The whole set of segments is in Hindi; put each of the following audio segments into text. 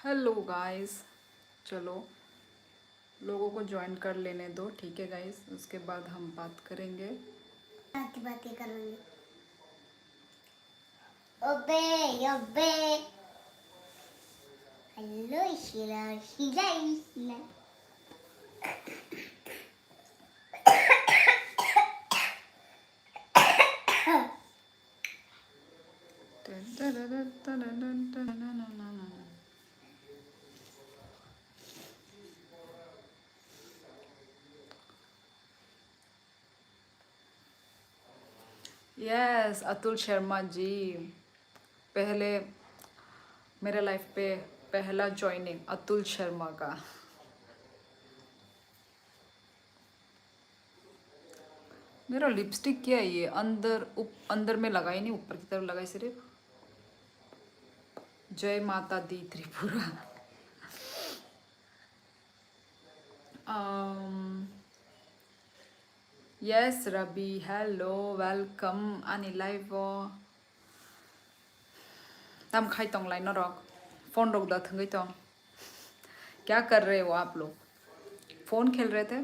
Hello guys. चलो लोगों को ज्वाइन कर लेने दो, ठीक है गाइस, उसके बाद हम बात करेंगे। बातें करेंगे। ओबे ओबे हेलो शीला शीला शीला यस, अतुल शर्मा जी, पहले मेरे लाइफ पे पहला ज्वाइनिंग अतुल शर्मा का। मेरा लिपस्टिक क्या है ये, अंदर में लगाई नहीं, ऊपर की तरफ लगाई सिर्फ। जय माता दी Tripura. Yes Ravi, hello, welcome आनी लाइव। तम खाई तोंग लाइन रॉक फोन रोक दा थंगई तो क्या कर रहे हो आप लोग? फोन खेल रहे थे?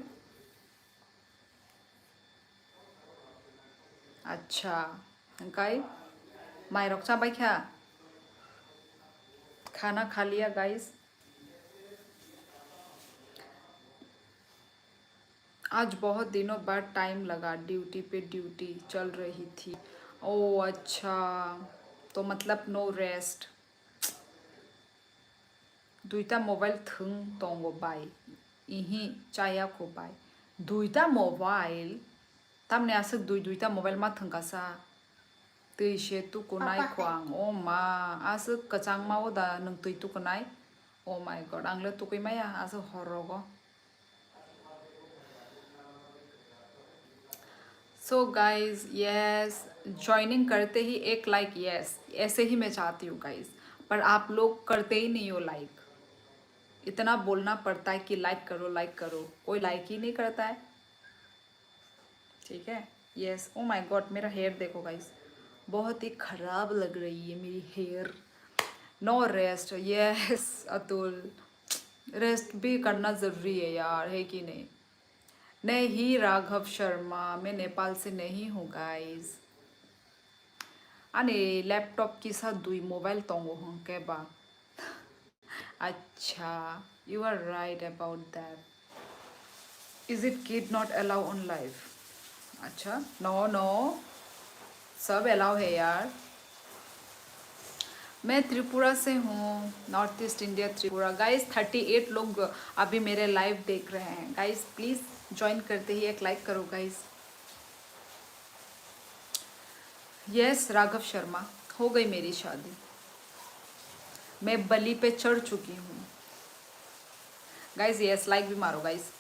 अच्छा, काई माई रोक बाई क्या खाना खा लिया गाइस? आज बहुत दिनों बाद टाइम लगा, ड्यूटी पे ड्यूटी चल रही थी। ओ अच्छा, तो मतलब नो रेस्ट। दुईटा मोबाइल थंग तोंगो बाई इही चाया को बाई दुईटा मोबाइल तमने आसक दुईटा मोबाइल मा थंगासा तैसे तु को नाय ख्वांग ओ मा आसक कचांग माओ दा नंग तै तु को नाय ओ माय गॉड आंगले तुकै माया आसक हरगो। सो गाइज यस, ज्वाइनिंग करते ही एक लाइक, यस ऐसे ही मैं चाहती हूँ गाइज, पर आप लोग करते ही नहीं हो लाइक। इतना बोलना पड़ता है कि लाइक करो लाइक करो, कोई लाइक ही नहीं करता है। ठीक है, यस। ओ माय गॉड, मेरा हेयर देखो गाइस, बहुत ही खराब लग रही है मेरी hair. No rest, yes Atul, rest भी करना ज़रूरी है यार, है कि नहीं? नहीं राघव शर्मा, मैं नेपाल से नहीं हूँ गाइस। अने लैपटॉप के साथ दुई मोबाइल तोंगो हूँ के बा। अच्छा, you are right about that. Is it kid not allow on live? अच्छा, नो नो, सब अलाउ है यार। मैं त्रिपुरा से हूँ, north east India Tripura. Guys 38 लोग अभी मेरे लाइव देख रहे हैं गाइस, प्लीज़ ज्वाइन करते ही एक लाइक करो गाइस। यस राघव शर्मा, हो गई मेरी शादी, मैं बलि पे चढ़ चुकी हूँ गाइस। यस लाइक भी मारो गाइस।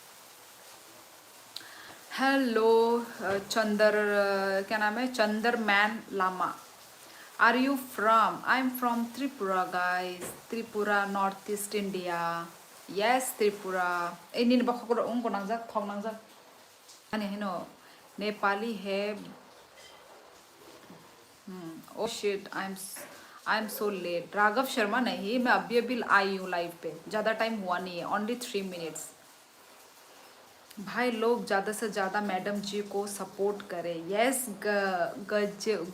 हेलो चंदर, क्या नाम है, Chander Man Lama. Are you from? I am from Tripura guys, Tripura north east India. Yes Tripura. ए नीन बखरो उनको नांगजाक थोंग नांगजाक अने हेनो नेपाली है। Oh shit, I am so let. Raghav Sharma नहीं, मैं अभी अभी आई हूँ लाइव पे, ज़्यादा टाइम हुआ नहीं है, ओनली 3 मिनट्स। भाई लोग ज़्यादा से ज़्यादा मैडम जी को सपोर्ट करें। यस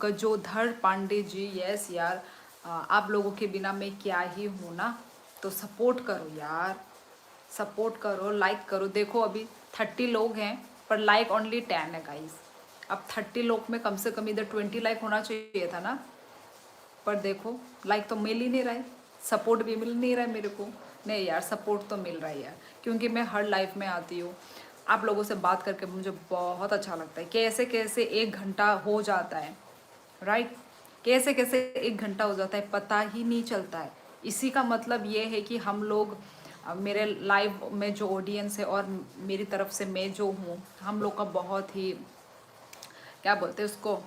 गजोधर पांडे जी, यस यार, आप लोगों के बिना मैं क्या ही हूँ ना, तो सपोर्ट करो यार, सपोर्ट करो, लाइक करो। देखो अभी 30 लोग हैं पर लाइक ओनली 10 है गाइस। अब 30 लोग में कम से कम इधर 20 लाइक होना चाहिए था ना, पर देखो लाइक तो मिल ही नहीं रहा है, सपोर्ट भी मिल नहीं रहा है मेरे को। नहीं यार, सपोर्ट तो मिल रहा है यार, क्योंकि मैं हर लाइफ में आती हूँ। आप लोगों से बात करके मुझे बहुत अच्छा लगता है। कैसे कैसे 1 घंटा हो जाता है, राइट? कैसे कैसे 1 घंटा हो जाता है पता ही नहीं चलता है। इसी का मतलब ये है कि हम लोग, मेरे लाइव में जो ऑडियंस है और मेरी तरफ से मैं जो हूँ, हम लोग का बहुत ही, क्या बोलते हैं उसको,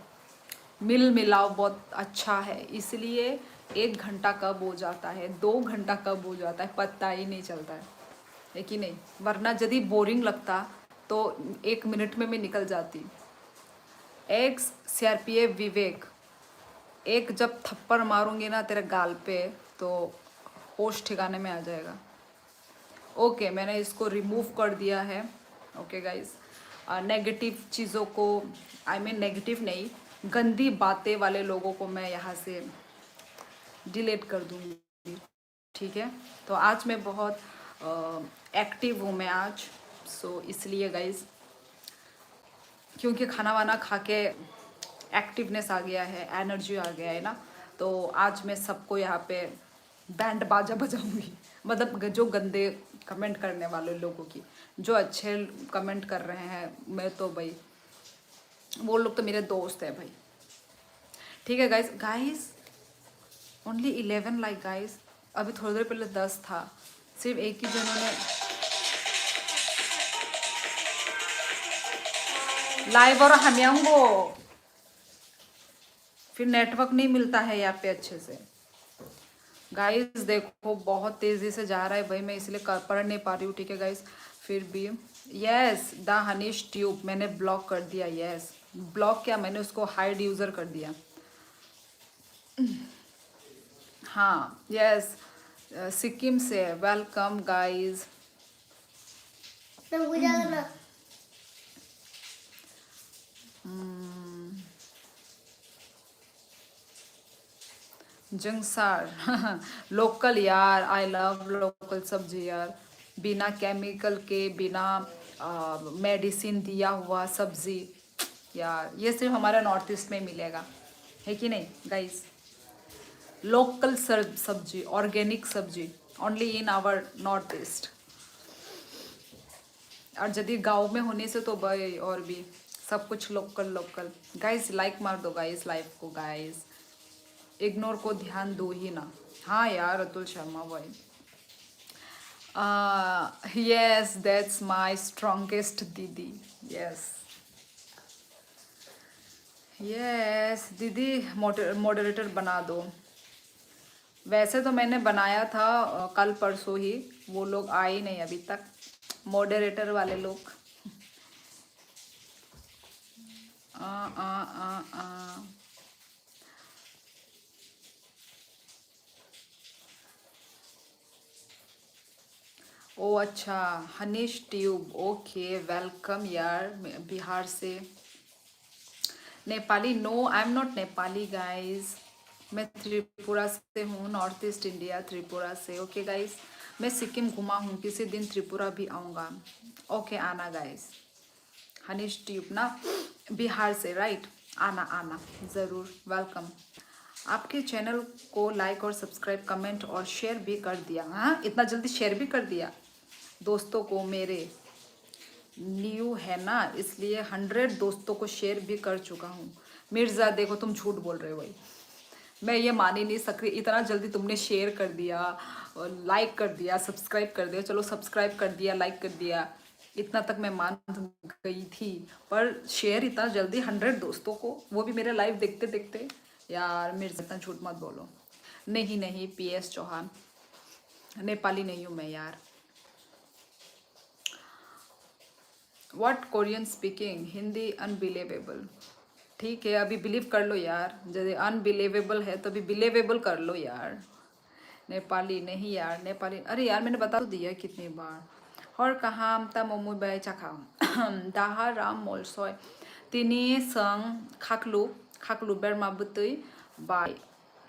मिल मिलाव बहुत अच्छा है। इसलिए 1 घंटा कब हो जाता है, 2 घंटा कब हो जाता है पता ही नहीं चलता है कि नहीं? वरना यदि बोरिंग लगता तो 1 मिनट में मैं निकल जाती। एक्स CRPF विवेक, एक जब थप्पड़ मारूंगी ना तेरे गाल पे तो होश ठिकाने में आ जाएगा। ओके मैंने इसको रिमूव कर दिया है। ओके गाइस, नेगेटिव चीज़ों को, आई मीन नेगेटिव नहीं, गंदी बातें वाले लोगों को मैं यहाँ से डिलीट कर दूँगी, ठीक है। तो आज मैं बहुत एक्टिव हूँ मैं आज, सो इसलिए गाइस, क्योंकि खाना वाना खा के एक्टिवनेस आ गया है, एनर्जी आ गया है ना, तो आज मैं सबको यहाँ पे बैंड बाजा बजाऊंगी। मतलब जो गंदे कमेंट करने वाले लोगों की, जो अच्छे कमेंट कर रहे हैं, मैं तो भाई वो लोग तो मेरे दोस्त है भाई, ठीक है guys. Guys only 11 like guys, अभी थोड़ी देर पहले 10 था, सिर्फ एक ही जनों ने लाइव और हनियांगो, फिर नेटवर्क नहीं मिलता है यहाँ पे अच्छे से। गाइस देखो बहुत तेजी से जा रहा है भाई, मैं इसलिए पढ़ नहीं पा रही हूँ, ठीक है गाइस। फिर भी यस द हनीश ट्यूब मैंने ब्लॉक कर दिया, यस ब्लॉक क्या, मैंने उसको हाइड यूजर कर दिया। हाँ यस, सिक्किम से वेलकम गाइस। तो पूजा करना। जंगसार लोकल यार, आई लव लोकल सब्जी यार, बिना केमिकल के, बिना मेडिसिन दिया हुआ सब्जी यार, ये सिर्फ हमारा नॉर्थ ईस्ट में मिलेगा, है कि नहीं गाइस। लोकल सब्जी, ऑर्गेनिक सब्जी only in our north east. और यदि गांव में होने से तो भाई और भी सब कुछ लोकल लोकल। गाइस लाइक मार दो गाइस लाइव को, गाइस इग्नोर को ध्यान दो ही ना। हाँ यार अतुल शर्मा भाई, यस दैट्स माय स्ट्रॉन्गेस्ट दीदी, यस यस दीदी मॉडरेटर बना दो। वैसे तो मैंने बनाया था कल परसों ही, वो लोग आए ही नहीं अभी तक, मॉडरेटर वाले लोग। आ, आ, आ, आ, ओ अच्छा, हनीश ट्यूब, ओके वेलकम यार, बिहार से। Nepali no, I am not Nepali guys, मैं त्रिपुरा से हूँ, नॉर्थ ईस्ट इंडिया त्रिपुरा से। ओके गाइज, मैं सिक्किम घुमा हूँ, किसी दिन त्रिपुरा भी आऊँगा। ओके आना गाइज, हनीश ट्यूब ना बिहार से, राइट, आना आना ज़रूर, वेलकम। आपके चैनल को लाइक और सब्सक्राइब, कमेंट और शेयर भी कर दिया। हाँ इतना जल्दी शेयर भी कर दिया दोस्तों को, मेरे न्यू है ना इसलिए 100 दोस्तों को शेयर भी कर चुका हूँ। मिर्ज़ा देखो तुम झूठ बोल रहे हो भाई, मैं ये मान ही नहीं सकती, इतना जल्दी तुमने शेयर कर दिया और लाइक कर दिया, सब्सक्राइब कर दिया, चलो सब्सक्राइब कर दिया, लाइक कर दिया, इतना तक मैं मान गई थी, पर शेयर इतना जल्दी 100 दोस्तों को, वो भी मेरे लाइव देखते देखते। यार मिर्ज़ा इतना झूठ मत बोलो। नहीं नहीं PS चौहान, नेपाली नहीं हूँ मैं यार। What Korean speaking, Hindi unbelievable, ठीक है अभी बिलीव कर लो यार, यदि अनबिलीवेबल है तो अभी बिलीवेबल कर लो यार। नेपाली नहीं यार, नेपाली, अरे यार मैंने बता तो दिया कितनी बार। हर कहाम ता मोमो बाय चाखाम दाहा राम मोलसोय तिनी संग खाकलु खाकलु बेरमा बुतुई बाय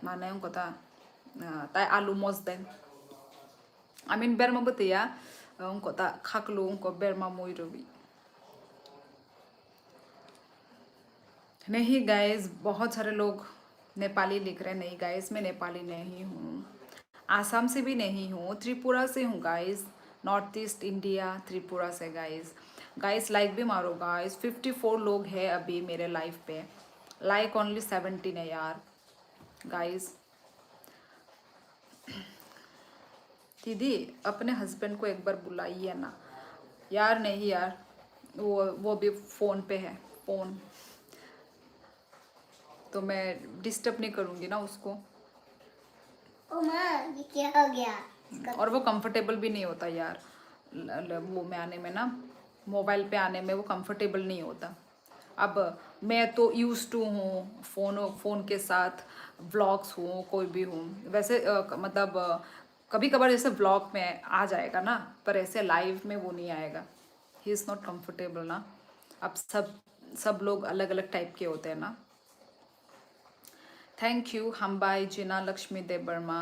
माने उनको ता ताई आलू मजदें आमीन बेरमा बुतुया उनको ता खाकलु उनको बेरमा मोइरुबी। नहीं गाइस, बहुत सारे लोग नेपाली लिख रहे हैं, नहीं गाइस मैं नेपाली नहीं हूँ, आसाम से भी नहीं हूँ, त्रिपुरा से हूँ guys, north east India Tripura से गाइस। गाइस लाइक भी मारो गाइस, 54 लोग हैं अभी मेरे लाइव पे, लाइक ओनली 17 है यार गाइस। दीदी अपने हस्बैंड को एक बार बुलाइए ना यार। नहीं यार, वो भी फ़ोन पे है, फ़ोन तो मैं डिस्टर्ब नहीं करूँगी ना उसको, ओ माँ ये क्या हो गया? और वो कंफर्टेबल भी नहीं होता यार, वो में आने में ना, मोबाइल पे आने में वो कंफर्टेबल नहीं होता। अब मैं तो यूज़ टू हूँ फ़ोन के साथ, व्लॉग्स हूँ कोई भी हूँ, वैसे मतलब कभी कभार जैसे व्लॉग में आ जाएगा ना, पर ऐसे लाइव में वो नहीं आएगा। ही इज़ नॉट कंफर्टेबल ना। अब सब लोग अलग अलग टाइप के होते हैं ना। थैंक यू हम्बाई जिना Lakshmi Dev Varma,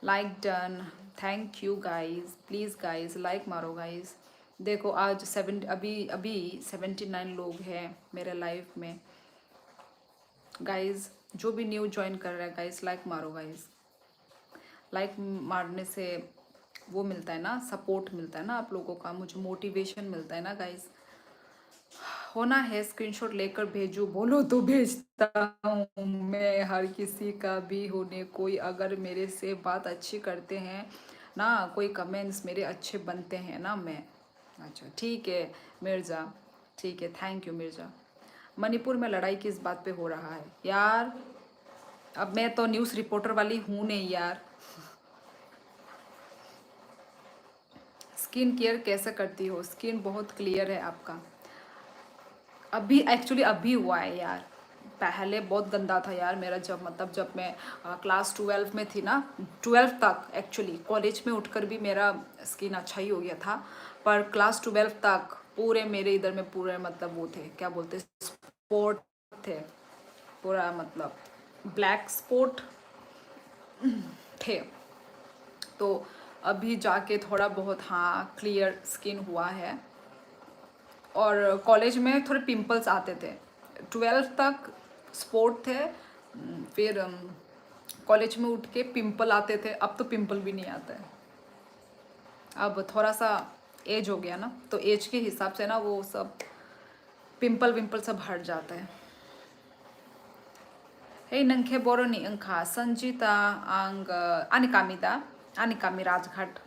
like done, thank you guys, please guys like मारो गाइज। देखो आज अभी 79 लोग हैं मेरे लाइव में। गाइज जो भी न्यू ज्वाइन कर रहा है गाइज लाइक मारो गाइज। लाइक मारने से वो मिलता है ना, सपोर्ट मिलता है ना आप लोगों का, मुझे मोटिवेशन मिलता है ना गाइज। होना है स्क्रीनशॉट लेकर भेजो, बोलो तो भेजता हूँ मैं हर किसी का भी होने। कोई अगर मेरे से बात अच्छी करते हैं ना, कोई कमेंट्स मेरे अच्छे बनते हैं ना मैं। अच्छा ठीक है मिर्ज़ा, ठीक है, थैंक यू मिर्ज़ा। मणिपुर में लड़ाई किस बात पे हो रहा है यार? अब मैं तो न्यूज़ रिपोर्टर वाली हूँ नहीं यार। स्किन केयर कैसे करती हो? स्किन बहुत क्लियर है आपका। अभी एक्चुअली अभी हुआ है यार, पहले बहुत गंदा था यार मेरा। जब मैं क्लास 12 में थी ना, 12 तक एक्चुअली, कॉलेज में उठकर भी मेरा स्किन अच्छा ही हो गया था, पर क्लास 12 तक पूरे मेरे इधर में पूरे मतलब वो थे, क्या बोलते, स्पॉट थे पूरा, मतलब ब्लैक स्पॉट थे। तो अभी जाके थोड़ा बहुत हाँ क्लियर स्किन हुआ है। और कॉलेज में थोड़े पिंपल्स आते थे, 12 तक स्पॉट थे, फिर कॉलेज में उठ के पिंपल आते थे। अब तो पिंपल भी नहीं आते हैं। अब थोड़ा सा एज हो गया ना, तो एज के हिसाब से ना वो सब पिंपल विंपल सब हट जाता है। हे नंखे बोरोनी अंखा संजीता आंग आनी कामी राजघाट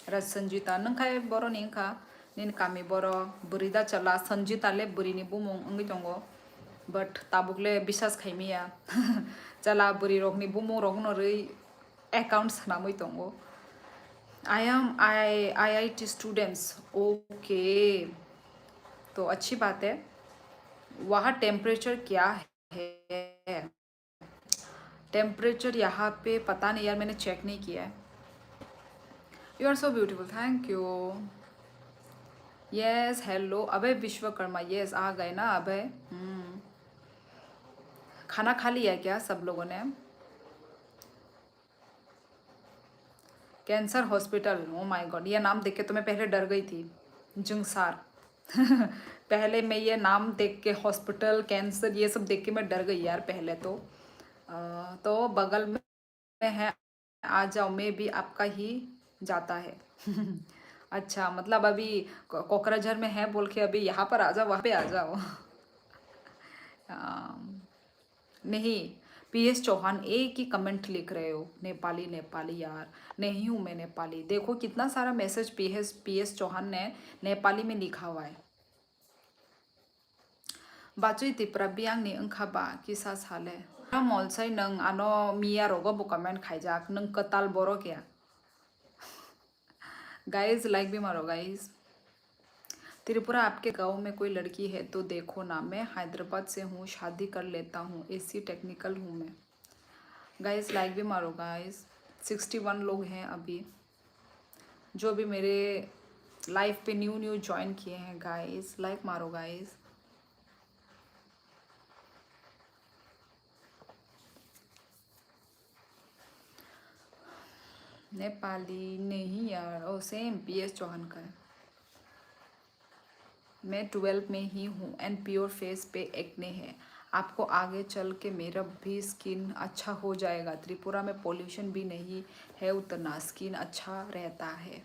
राज संजीता नंखाय बोरोनी अंखा नीन कामी बोरो बुरीदा चला संजीता ले बुरीनी बुमुंग अंगी दंगो बट ताबुकले बिसास खाइमिया चला बुरी रोगनी बुमुंग रोगनो रै अकाउंट सनामै दंगो। I am IIT students, okay, तो अच्छी बात है। वहाँ टेम्परेचर क्या है? टेम्परेचर यहाँ पे पता नहीं यार, मैंने चेक नहीं किया है। You are so beautiful, thank you. Yes hello Abhay Vishwakarma, yes आ गए ना अभय। खाना खा लिया है क्या सब लोगों ने? Cancer hospital, O my God, ये नाम देख के तो मैं पहले डर गई थी, जुंगसार। पहले मैं ये नाम देख के हॉस्पिटल कैंसर ये सब देख के मैं डर गई यार पहले तो। तो बगल में है, आ जाओ, मैं भी आपका ही जाता है। अच्छा मतलब अभी कोकराझार में है बोल के अभी यहाँ पर आ जाओ, वहाँ पे आ जाओ। नहीं, PS चौहान एक ही कमेंट लिख रहे हो, नेपाली नेपाली यार, नहीं हूँ मैं नेपाली। देखो कितना सारा मैसेज PS चौहान ने नेपाली में लिखा हुआ है। बाचुई तिप्रा बियांग नि अंखाबा किसा साले मलसाई नंग आनो मिया रोगो बो कमेंट खाइजाक नंग कताल बोरो क्या? गाइज लाइक भी मारो गाइज। त्रिपुरा आपके गांव में कोई लड़की है तो देखो ना, मैं हैदराबाद से हूँ, शादी कर लेता हूँ, AC टेक्निकल हूँ मैं। गाइज लाइक भी मारो गाइज। 61 लोग हैं अभी जो भी मेरे लाइव पे न्यू ज्वाइन किए हैं। गाइज लाइक मारो गाइज। नेपाली नहीं यार, ओ सेम PS चौहान का है। मैं 12 में ही हूँ एंड प्योर फेस पे एक्ने है। आपको आगे चल के मेरा भी स्किन अच्छा हो जाएगा। त्रिपुरा में पोल्यूशन भी नहीं है उतना, स्किन अच्छा रहता है।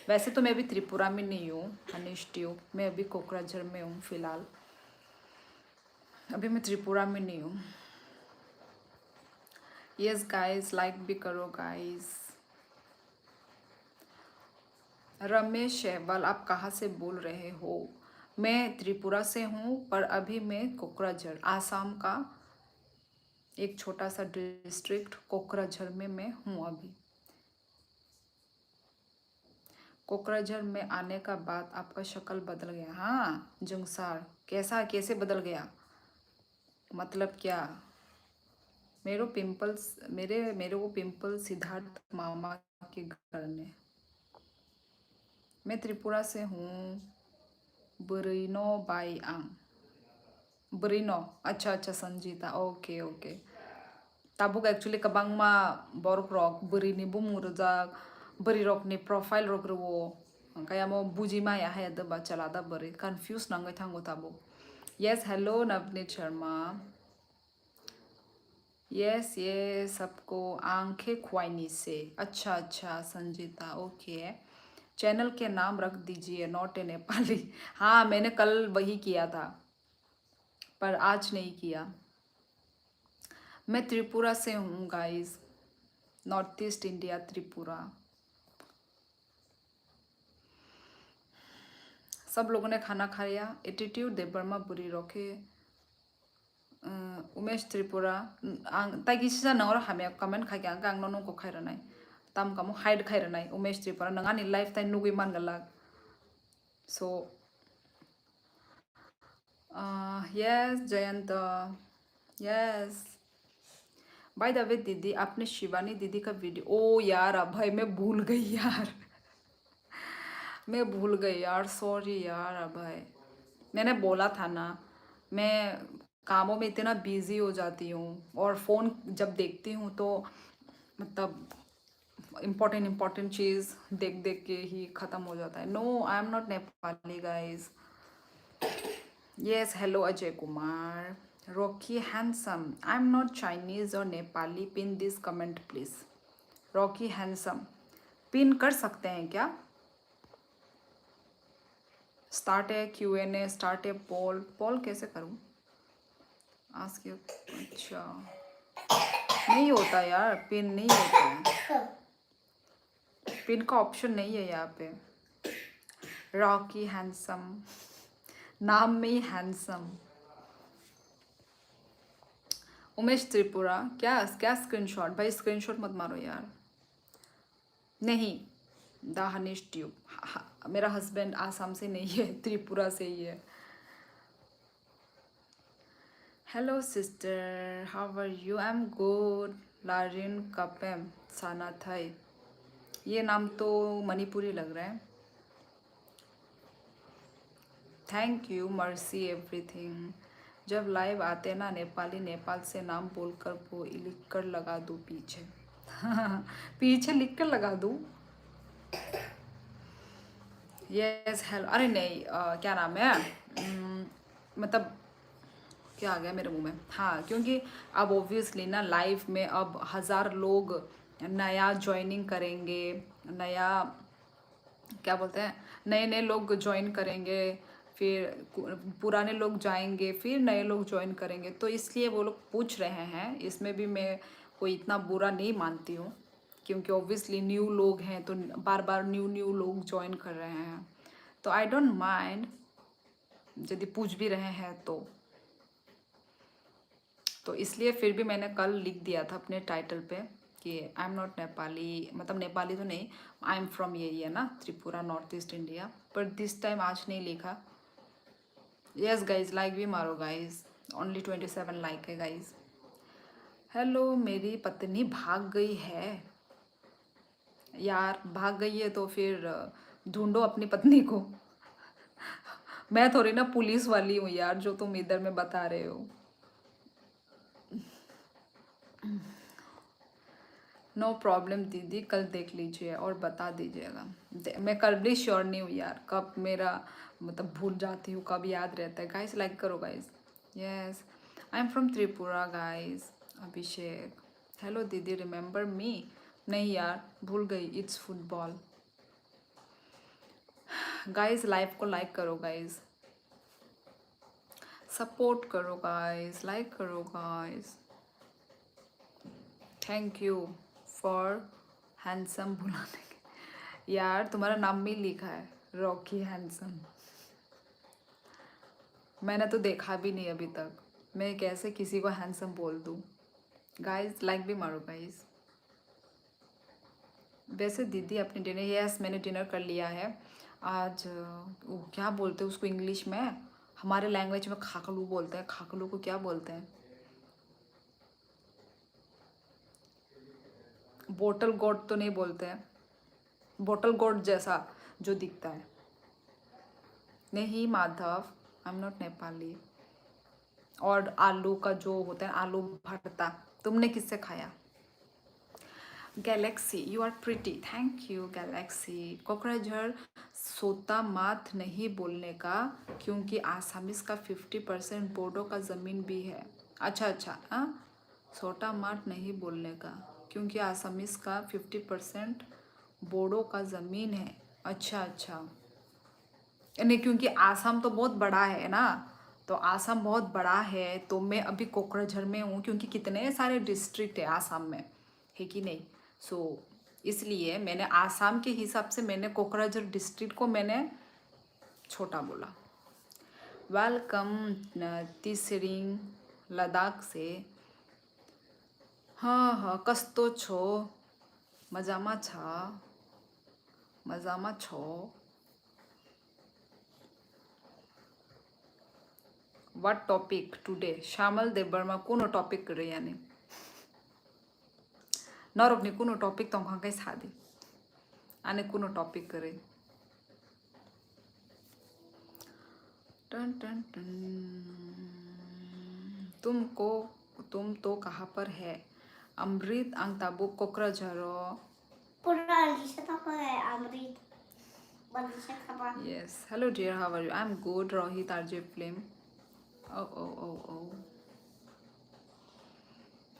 वैसे तो मैं अभी त्रिपुरा में नहीं हूँ अनिष्टियो, मैं अभी कोकराझार में हूँ फिलहाल, अभी मैं त्रिपुरा में नहीं हूँ। यस गाइस लाइक भी करो गाइस। रमेश सहवाल आप कहाँ से बोल रहे हो? मैं त्रिपुरा से हूँ पर अभी मैं कोकराझार, आसाम का एक छोटा सा डिस्ट्रिक्ट कोकराझार में मैं हूँ अभी। कोकराझार में आने का बाद आपका शक्ल बदल गया? हाँ जुंगसार, कैसे बदल गया? मतलब क्या? मेरे को पिंपल सिद्धार्थ मामा के घर में। मैं त्रिपुरा से हूँ। बरीनो बाई आंग। बरीनो, अच्छा अच्छा Sanjita, okay okay. tabuk actually kabang ma borok rok beri ni bumur jak beri rok ni profile rok ruo kaya mo buji ma ya hai da ba chala da beri confuse nangai thango tabuk. Yes, hello Navneet Sharma. Yes ये सबको आंखें ख्वाइनी से। अच्छा अच्छा संजीता, ओके। चैनल के नाम रख दीजिए नॉट ए नेपाली। हाँ मैंने कल वही किया था पर आज नहीं किया। मैं त्रिपुरा से हूँ guys, north east India Tripura. सब लोगों ने खाना खाया। एटीट्यूड देवर्मा बुरी रखे। उमेश त्रिपुरा ताकि सिजा नंगर हमें कमेंट खाके आंका आंग नों को खाइरनाय ताम कामो हाइड खाइरनाय उमेश त्रिपुरा नंगा नि लाइफ टाइम नुगै मान गलाक so yes Jayant yes. By the way दीदी आपने शिवानी दीदी का वीडियो, ओ यार अभय मैं भूल गई यार। मैं भूल गई यार, सॉरी यार अभय। मैंने बोला था ना मैं कामों में इतना बिजी हो जाती हूँ और फ़ोन जब देखती हूँ तो मतलब इम्पोर्टेंट चीज़ देख देख के ही ख़त्म हो जाता है। No I am not Nepali guys. Yes hello Ajay Kumar. Rocky handsome, I am not Chinese और Nepali, pin this comment please. Rocky handsome pin कर सकते हैं क्या? स्टार्ट ए Q&A, स्टार्ट ए पोल। पोल कैसे करूँ? Ask you. अच्छा नहीं होता यार, पिन नहीं होता है, पिन का ऑप्शन नहीं है यहाँ पे। रॉकी हैंडसम, नाम में ही हैंडसम। उमेश त्रिपुरा, क्या क्या स्क्रीनशॉट? भाई स्क्रीनशॉट मत मारो यार। नहीं द हनीश ट्यूब, मेरा हस्बैंड आसाम से नहीं है, त्रिपुरा से ही है। Hello sister, how are you? I am good. लारिन कपेम सानाथाई, ये नाम तो मणिपुरी लग रहा है। Thank you Mercy everything. जब लाइव आते ना नेपाली, नेपाल से नाम बोलकर वो लिख कर लगा दूँ पीछे। पीछे लिख कर लगा दूँ। यस हेलो, अरे नहीं क्या नाम है मतलब क्या आ गया मेरे मुंह में। हाँ क्योंकि अब ओब्वियसली ना लाइव में अब 1000 लोग नया ज्वाइनिंग करेंगे, नया क्या बोलते हैं, नए नए लोग ज्वाइन करेंगे, फिर पुराने लोग जाएंगे, फिर नए लोग ज्वाइन करेंगे, तो इसलिए वो लोग पूछ रहे हैं। इसमें भी मैं कोई इतना बुरा नहीं मानती हूँ क्योंकि ऑब्वियसली न्यू लोग हैं तो बार बार न्यू लोग ज्वाइन कर रहे हैं, तो आई डोंट माइंड यदि पूछ भी रहे हैं तो इसलिए फिर भी मैंने कल लिख दिया था अपने टाइटल पे कि आई एम नॉट नेपाली, मतलब नेपाली तो नहीं, आई एम फ्रॉम यही है ना त्रिपुरा, नॉर्थ ईस्ट इंडिया, पर दिस टाइम आज नहीं लिखा। यस गाइज लाइक भी मारो गाइज, ओनली 27 लाइक है गाइज। हेलो, मेरी पत्नी भाग गई है यार, भाग गई है तो फिर ढूंढो अपनी पत्नी को। मैं थोड़ी ना पुलिस वाली हूँ यार जो तुम इधर में बता रहे हो। नो प्रॉब्लम दीदी, कल देख लीजिए और बता दीजिएगा। मैं कल भी श्योर नहीं हूँ यार, कब मेरा मतलब भूल जाती हूँ, कब याद रहता है। गाइस लाइक करो guys. Yes I am from Tripura guys. Abhishek hello दीदी, रिमेंबर मी? नहीं यार भूल गई, इट्स फुटबॉल। गाइस लाइव को लाइक करो गाइस, सपोर्ट करो गाइस, लाइक करो guys. Thank you for handsome बुलाने के। यार तुम्हारा नाम भी लिखा है रॉकी हैंडसम, मैंने तो देखा भी नहीं अभी तक, मैं कैसे किसी को हैंडसम बोल दूँ। गाइस लाइक भी मारो गाइस। वैसे दीदी अपने डिनर, यस मैंने डिनर कर लिया है आज। वो क्या बोलते हैं उसको इंग्लिश में, हमारे लैंग्वेज में खाकलू बोलते हैं, खाकलू को क्या बोलते हैं? बोटल गॉड तो नहीं बोलते हैं, बोटल गॉड जैसा जो दिखता है। नहीं माधव, आई एम नॉट नेपाली। और आलू का जो होता है आलू भरता, तुमने किससे खाया? Galaxy, you are pretty, thank you Galaxy. Kokrajhar सोता मात नहीं बोलने का, क्योंकि आसामीज का 50% बोडो का ज़मीन भी है। अच्छा अच्छा, हाँ, सोता मात नहीं बोलने का क्योंकि आसामीज का 50% बोडो का ज़मीन है। अच्छा अच्छा, नहीं क्योंकि आसाम तो बहुत बड़ा है ना, तो आसाम बहुत बड़ा है, तो मैं अभी कोकराझार में हूँ क्योंकि कितने सारे डिस्ट्रिक्ट है आसाम में, है कि नहीं। सो इसलिए मैंने आसाम के हिसाब से मैंने कोकराझार डिस्ट्रिक्ट को मैंने छोटा बोला। वेलकम तीसरिंग लद्दाख से। हाँ हाँ, कस्तो छो? मजामा छ, मजामा छो। What topic today? Shyamal Debbarma कुनो टॉपिक करे यानी नरोकनी कुनो टॉपिक तो कहीं सादे आने कुनो टॉपिक करे। टन टन टन। तुम तो कहाँ पर है? अमृत अंगताबू कोकराझारो। पूरा अलीशा था पर है अमृत बलिशा था। Yes, hello dear, how are you? I'm good. Rohit RJ Film. Oh.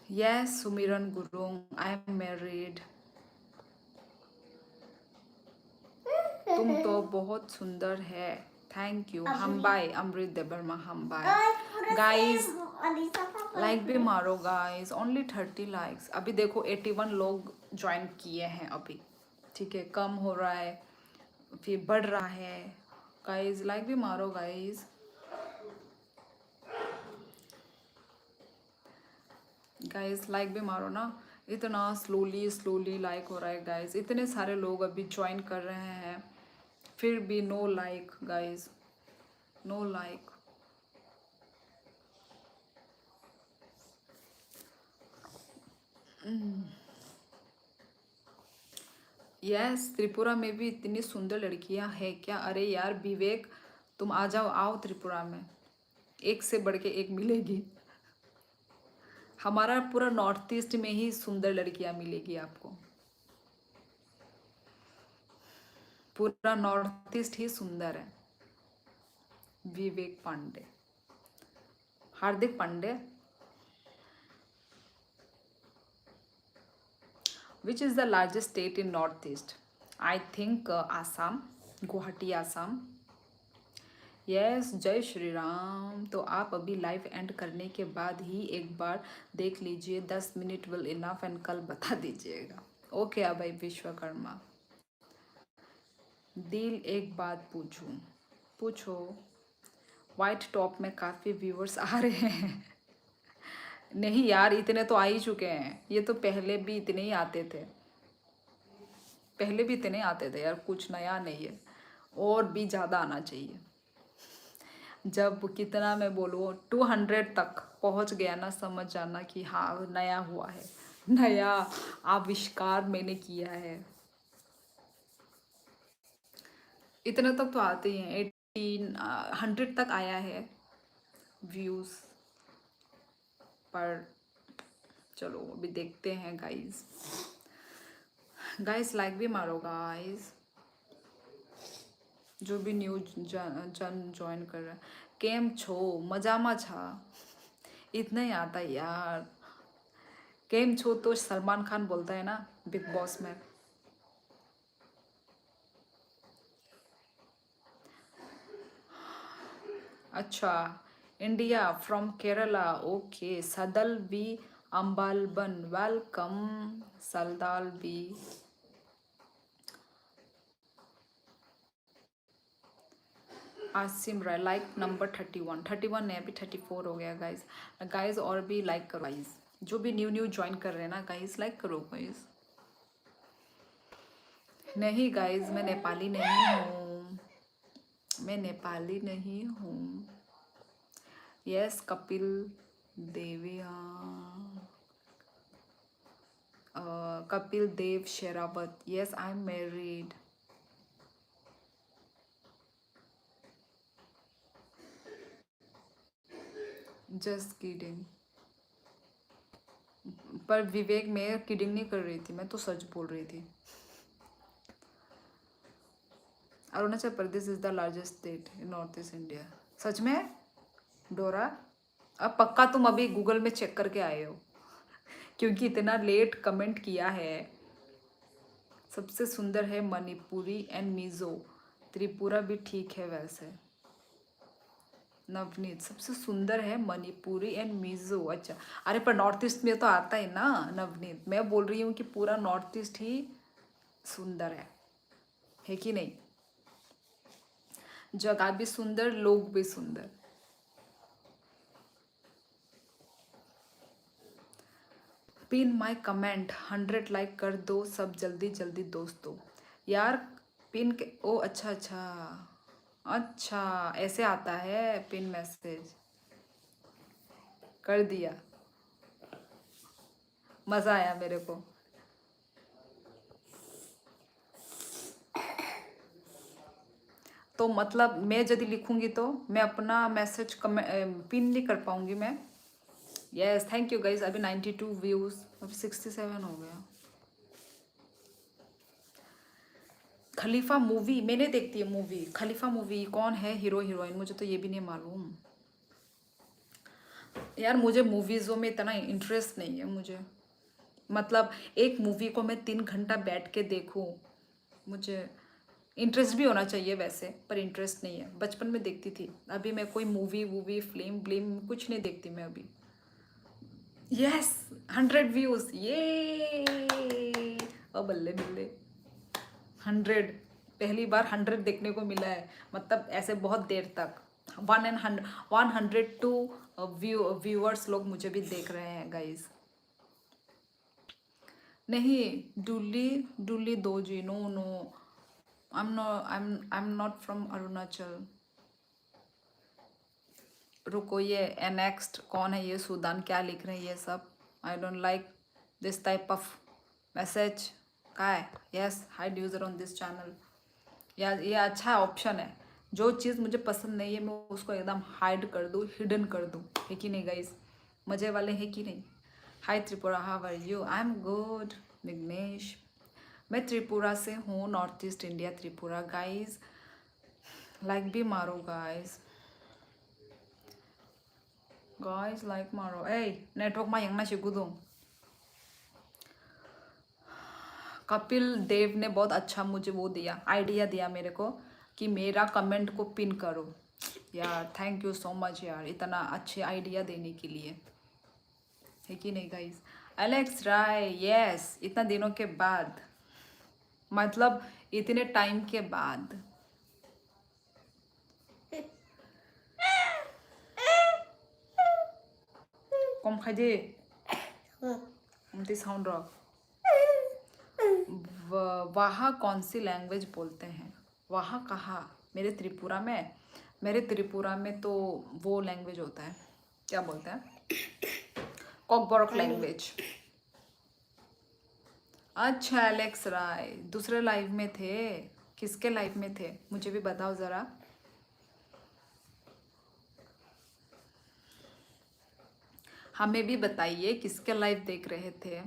Yes, Sumiran Gurung, I am married. तुम तो बहुत सुंदर है, थैंक यू। हम बाय अमृत देबर्मा, हम बाय। गाइस लाइक भी मारो गाइस, ओनली 30 लाइक्स। अभी देखो 81 लोग ज्वाइन किए हैं अभी, ठीक है, कम हो रहा है फिर बढ़ रहा है। गाइस लाइक भी मारो गाइस, गाइस लाइक भी मारो ना। इतना स्लोली लाइक हो रहा है गाइस, इतने सारे लोग अभी ज्वाइन कर रहे हैं फिर भी know like guys, know like. Yes, Tripura में भी इतनी सुंदर लड़कियां हैं क्या? अरे यार विवेक, तुम आ जाओ, आओ त्रिपुरा में, एक से बढ़ के एक मिलेगी। हमारा पूरा नॉर्थ ईस्ट में ही सुंदर लड़कियां मिलेगी आपको, पूरा नॉर्थ ईस्ट ही सुंदर है। विवेक पांडे, हार्दिक Pandey. Which is the largest state in Northeast? I think Assam, Guwahati Assam. Yes, जय श्री राम। तो आप अभी लाइव एंड करने के बाद ही एक बार देख लीजिए, 10 मिनट विल इनफ एंड कल बता दीजिएगा। ओके अभय विश्वकर्मा। दिल एक बात पूछूं? पूछो। वाइट टॉप में काफ़ी व्यूअर्स आ रहे हैं। नहीं यार, इतने तो आ ही चुके हैं, ये तो पहले भी इतने ही आते थे, पहले भी इतने आते थे यार, कुछ नया नहीं है, और भी ज़्यादा आना चाहिए। जब कितना मैं बोलूँ 200 तक पहुँच गया ना, समझ जाना कि हाँ नया हुआ है, नया आविष्कार मैंने किया है। इतना तक तो आते ही हैं, 100 तक आया है व्यूज़, पर चलो अभी देखते हैं गाइस। गाइस लाइक भी मारो गाइस, जो भी न्यू जन ज्वाइन कर रहा है। केम छो? मजामा छा, इतना ही आता है यार। केम छो तो सलमान खान बोलता है ना बिग बॉस में। अच्छा, इंडिया फ्रॉम केरला, ओके। सदल बी अम्बालबन, वेलकम सलदाल B. Asim Rai, like number 31 है, अभी 34 हो गया गाइस। गाइस और भी लाइक करो गाइस, जो भी न्यू ज्वाइन कर रहे हैं ना गाइस, लाइक करो गाइस। नहीं गाइस, मैं नेपाली नहीं हूँ, मैं नेपाली नहीं हूँ। यस कपिल देविया, Kapil Dev Sehrawat, yes I am married. Just kidding. पर विवेक, मैं किडिंग नहीं कर रही थी, मैं तो सच बोल रही थी। Arunachal Pradesh is the largest state in north east India. सच में डोरा? अब पक्का तुम अभी गूगल में चेक करके आए हो, क्योंकि इतना लेट कमेंट किया है। सबसे सुंदर है मणिपुरी एंड मिजो। त्रिपुरा भी ठीक है वैसे। नवनीत, सबसे सुंदर है मणिपुरी एंड मिजो। अच्छा, अरे पर नॉर्थ ईस्ट में तो आता है ना नवनीत। मैं बोल रही हूँ कि पूरा नॉर्थ ईस्ट ही सुंदर है कि नहीं? जगह भी सुंदर, लोग भी सुंदर। पिन माई कमेंट 100 लाइक कर दो सब जल्दी जल्दी दोस्तों। यार पिन के, ओ अच्छा अच्छा अच्छा, ऐसे आता है पिन मैसेज। कर दिया, मज़ा आया मेरे को। तो मतलब मैं यदि लिखूंगी तो मैं अपना मैसेज पिन नहीं कर पाऊंगी मैं। Yes thank you guys. अभी 92 व्यूज, अभी 67 हो गया। खलीफा मूवी मैंने देखती है मूवी। खलीफा मूवी कौन है हीरो हीरोइन, मुझे तो ये भी नहीं मालूम। यार मुझे मूवीज़ों में इतना इंटरेस्ट नहीं है मुझे। मतलब एक मूवी को मैं 3 घंटा बैठ के देखूं, मुझे इंटरेस्ट भी होना चाहिए वैसे, पर इंटरेस्ट नहीं है। बचपन में देखती थी, अभी मैं कोई मूवी वूवी फिल्म ब्लिम कुछ नहीं देखती मैं अभी। यस 100 व्यूज, ये ओ बल्ले बल्ले 100। पहली बार 100 देखने को मिला है, मतलब ऐसे बहुत देर तक 102 व्यूअर्स लोग मुझे भी देख रहे हैं गाइज। नहीं डुली डुली दो जी, no no, I am not from Arunachal. रुको, ये नेक्स्ट कौन है? ये सूदान क्या लिख रहे हैं ये सब? I don't like this type of message. का है? Yes hide user on this channel. यार ये अच्छा ऑप्शन है। जो चीज़ मुझे पसंद नहीं है मैं उसको एकदम हाइड कर दूँ, हिडन कर दूँ, है कि नहीं गाइस? मज़े वाले है कि नहीं? Hi Tripura, how are you? I am good Vighnesh. मैं त्रिपुरा से हूँ, north east India Tripura. Guys like भी मारो गाइस, गाइस लाइक मारो। ए नेटवर्क मा यंगना शिगुदों। कपिल देव ने बहुत अच्छा मुझे वो दिया, आइडिया दिया मेरे को कि मेरा कमेंट को पिन करो। यार थैंक यू सो मच यार, इतना अच्छे आइडिया देने के लिए, है कि नहीं गाइस? एलेक्स राय, यस इतना दिनों के बाद, मतलब इतने टाइम के बाद। कम खाजे साउंड रॉक। वहाँ कौन सी लैंग्वेज बोलते हैं? वहाँ कहाँ? मेरे त्रिपुरा में, मेरे त्रिपुरा में तो वो लैंग्वेज होता है, क्या बोलते हैं, कॉकबॉरक लैंग्वेज। अच्छा एलेक्स राय दूसरे लाइव में थे, किसके लाइव में थे मुझे भी बताओ ज़रा। हमें भी बताइए किसके लाइव देख रहे थे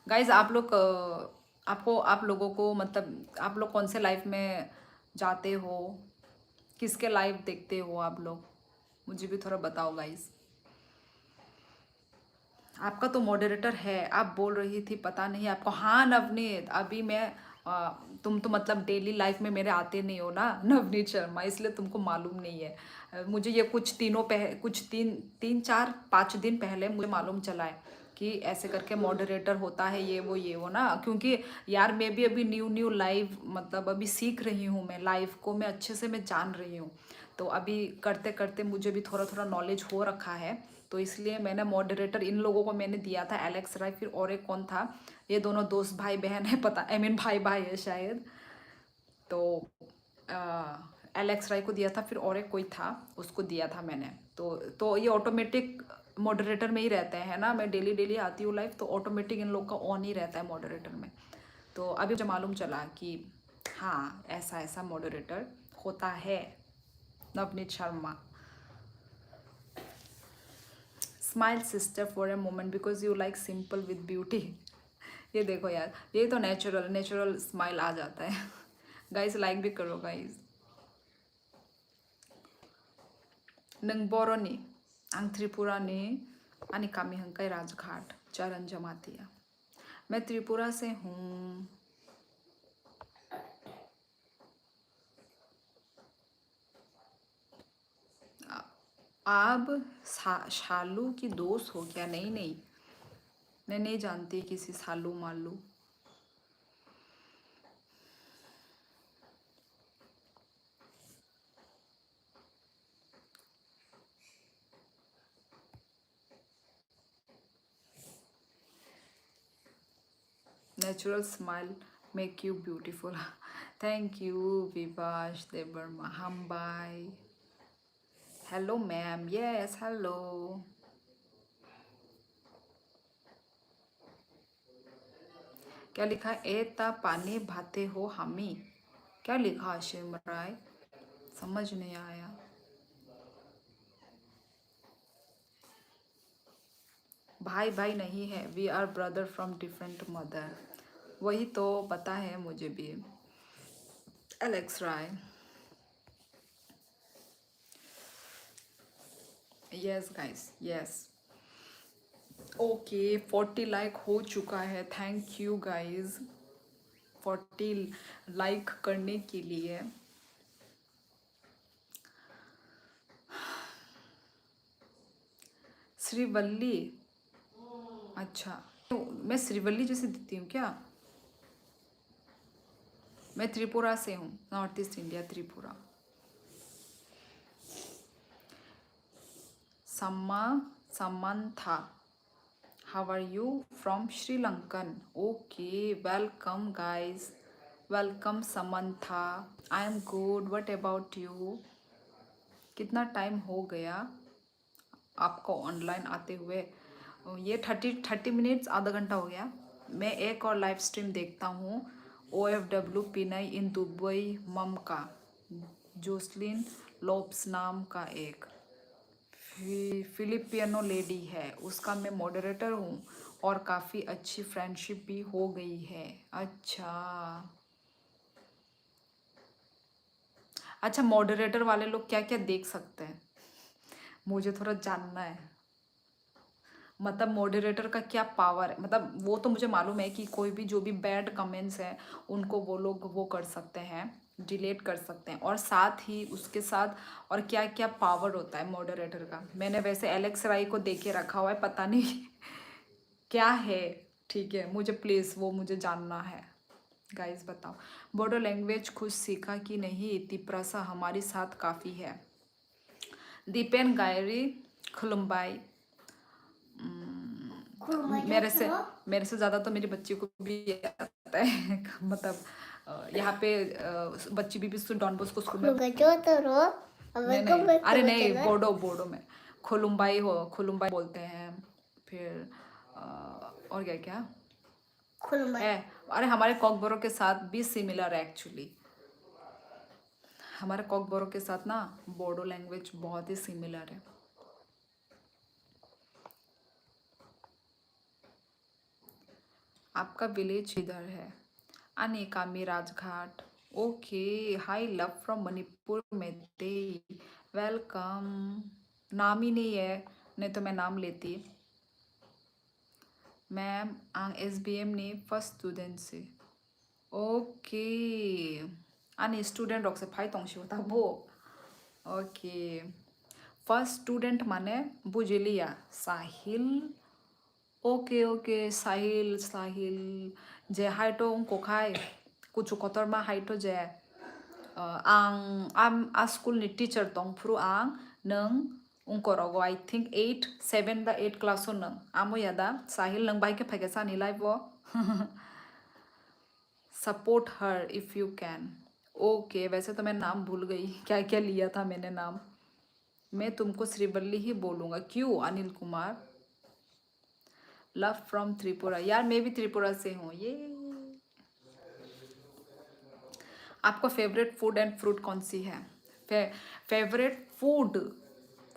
गाइज। आप लोग आप लोगों को मतलब आप लोग कौन से लाइव में जाते हो, किसके लाइव देखते हो आप लोग, मुझे भी थोड़ा बताओ गाइज। आपका तो मॉडरेटर है, आप बोल रही थी पता नहीं आपको। हाँ नवनीत, अभी मैं तुम तो मतलब डेली लाइफ में मेरे आते नहीं हो ना नवनीत शर्मा, इसलिए तुमको मालूम नहीं है। मुझे ये कुछ 3-4-5 दिन पहले मुझे मालूम चला है कि ऐसे करके मॉडरेटर होता है, ये वो ना। क्योंकि यार मैं भी अभी न्यू लाइव मतलब अभी सीख रही हूँ, मैं लाइव को मैं अच्छे से मैं जान रही हूँ। तो अभी करते करते मुझे भी थोड़ा थोड़ा नॉलेज हो रखा है, तो इसलिए मैंने मॉडरेटर इन लोगों को मैंने दिया था, एलेक्स राय, फिर और एक कौन था, ये दोनों दोस्त भाई बहन है, पता आई मीन भाई भाई है शायद। तो एलेक्स राय को दिया था, फिर और एक कोई था उसको दिया था मैंने। तो ये ऑटोमेटिक मॉडरेटर में ही रहते हैं ना, मैं डेली डेली आती हूँ लाइव, तो ऑटोमेटिक इन लोग का ऑन ही रहता है मॉडरेटर में। तो अभी मुझे मालूम चला कि हाँ ऐसा ऐसा मॉडरेटर होता है। Navneet Sharma, smile sister for a moment because you like simple with beauty. ये देखो यार, ये तो नेचुरल नेचुरल स्माइल आ जाता है। गाइस लाइक भी करो गाइस। नंग बर'नि, आं त्रिपुरानि, आंनि गामि हंकाय राजघाट चरण जमातिया। मैं त्रिपुरा से हूँ। आप शालू की दोस्त हो क्या? नहीं नहीं, मैं नहीं जानती किसी Shalu Malu. Natural smile make you beautiful. Thank you Vibhash Debbarma. हम bye. Hello ma'am, yes hello. क्या लिखा है? एता पानी भाते हो हमी, क्या लिखा आशिम राय? समझ नहीं आया। भाई भाई नहीं है, we are brother from different mother. वही तो पता है मुझे भी। Alex Rai, yes guys yes. Okay 40 like हो चुका है, थैंक यू गाइस 40 लाइक करने के लिए। श्रीवल्ली, अच्छा तो मैं श्रीवल्ली जैसे दिखती हूँ क्या? मैं त्रिपुरा से हूँ, north east India Tripura. Samantha, how are you? From Sri Lankan. Okay, welcome guys. Welcome Samantha. I am good. What about you? कितना टाइम हो गया आपको ऑनलाइन आते हुए? ये 30 मिनट्स, आधा घंटा हो गया। मैं एक और लाइव स्ट्रीम देखता हूँ, OFW पिनई इन दुबई मम का, जोसलिन लोब्स नाम का एक फिलिपिनो लेडी है, उसका मैं मॉडरेटर हूँ और काफ़ी अच्छी फ्रेंडशिप भी हो गई है। अच्छा अच्छा, मॉडरेटर वाले लोग क्या क्या देख सकते हैं? मुझे थोड़ा जानना है, मतलब मॉडरेटर का क्या पावर है। मतलब वो तो मुझे मालूम है कि कोई भी जो भी बैड कमेंट्स हैं उनको वो लोग वो कर सकते हैं, डिलीट कर सकते हैं, और साथ ही उसके साथ और क्या क्या पावर होता है मॉडरेटर का। मैंने वैसे एलेक्स राय को देखे रखा हुआ है, पता नहीं क्या है। ठीक है, मुझे प्लीज़ वो मुझे जानना है। गाइस बताओ, बोडो लैंग्वेज खुद सीखा कि नहीं? तिप्रासा हमारे साथ काफ़ी है। दीपेन गायरी खुलुम्बाई। मेरे से ज़्यादा तो मेरी बच्ची को भी आता है। मतलब यहाँ पे बच्ची भी डॉन बॉस्को स्कूल में। नहीं नहीं, अरे नहीं, बोडो बोडो में खुलुम्बाई हो, खुलुम्बाई बोलते हैं। फिर और क्या क्या है? अरे हमारे कॉकबोरो के साथ भी सिमिलर है एक्चुअली। हमारे कॉकबोरो के साथ ना बोडो लैंग्वेज बहुत ही सिमिलर है। आपका विलेज इधर है? अनेकामी Rajghat. Okay, hi love from Manipur Meitei, welcome. नाम ही नहीं है, नहीं तो मैं नाम लेती। मैम आंग SBM ने फर्स्ट स्टूडेंट से। ओके, आनी स्टूडेंट रॉक से फाई तोंगशी होता वो। ओके, फर्स्ट स्टूडेंट माने बुझलिया साहिल। ओके ओके, साहिल साहिल जे हाइटो उनको खाए कुछ कतर मा हाइटो जे आं आ स्कूल नि टीचर दं फ्रु आं नों उनको रगो आई थिंक 8 7 दा 8 क्लास हो नों आमो यादा साहिल नों बाइक के फैके सानी लाइव वो। Support her if you can. Okay, वैसे तो मैं नाम भूल गई क्या क्या लिया था मैंने नाम। मैं तुमको श्रीवल्ली ही बोलूँगा। क्यों अनिल कुमार? Love from Tripura. यार मैं भी त्रिपुरा से हूँ। ये आपका फेवरेट फूड एंड फ्रूट कौन सी है? फेवरेट फूड,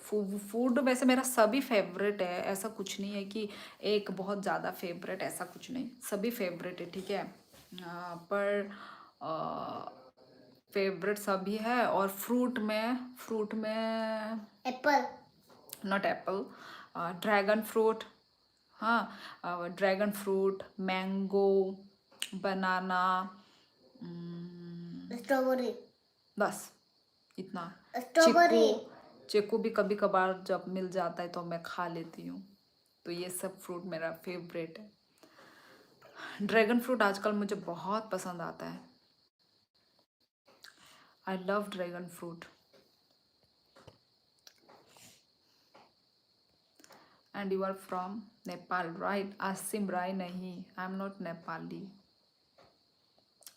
फूड वैसे मेरा सभी फेवरेट है, ऐसा कुछ नहीं है कि एक बहुत ज़्यादा फेवरेट, ऐसा कुछ नहीं, सभी फेवरेट है, ठीक है। पर फेवरेट सभी है। और फ्रूट में Apple. Not Apple, dragon fruit. हाँ, ड्रैगन फ्रूट, मैंगो, बनाना, स्ट्रॉबेरी। बस इतना। स्ट्रॉबेरी। चीकू, चीकू भी कभी कभार जब मिल जाता है तो मैं खा लेती हूँ। तो ये सब फ्रूट मेरा फेवरेट है। ड्रैगन फ्रूट आजकल मुझे बहुत पसंद आता है। I love dragon fruit. And you are from Nepal, right? Asim Rai नहीं, आई एम नॉट नेपाली।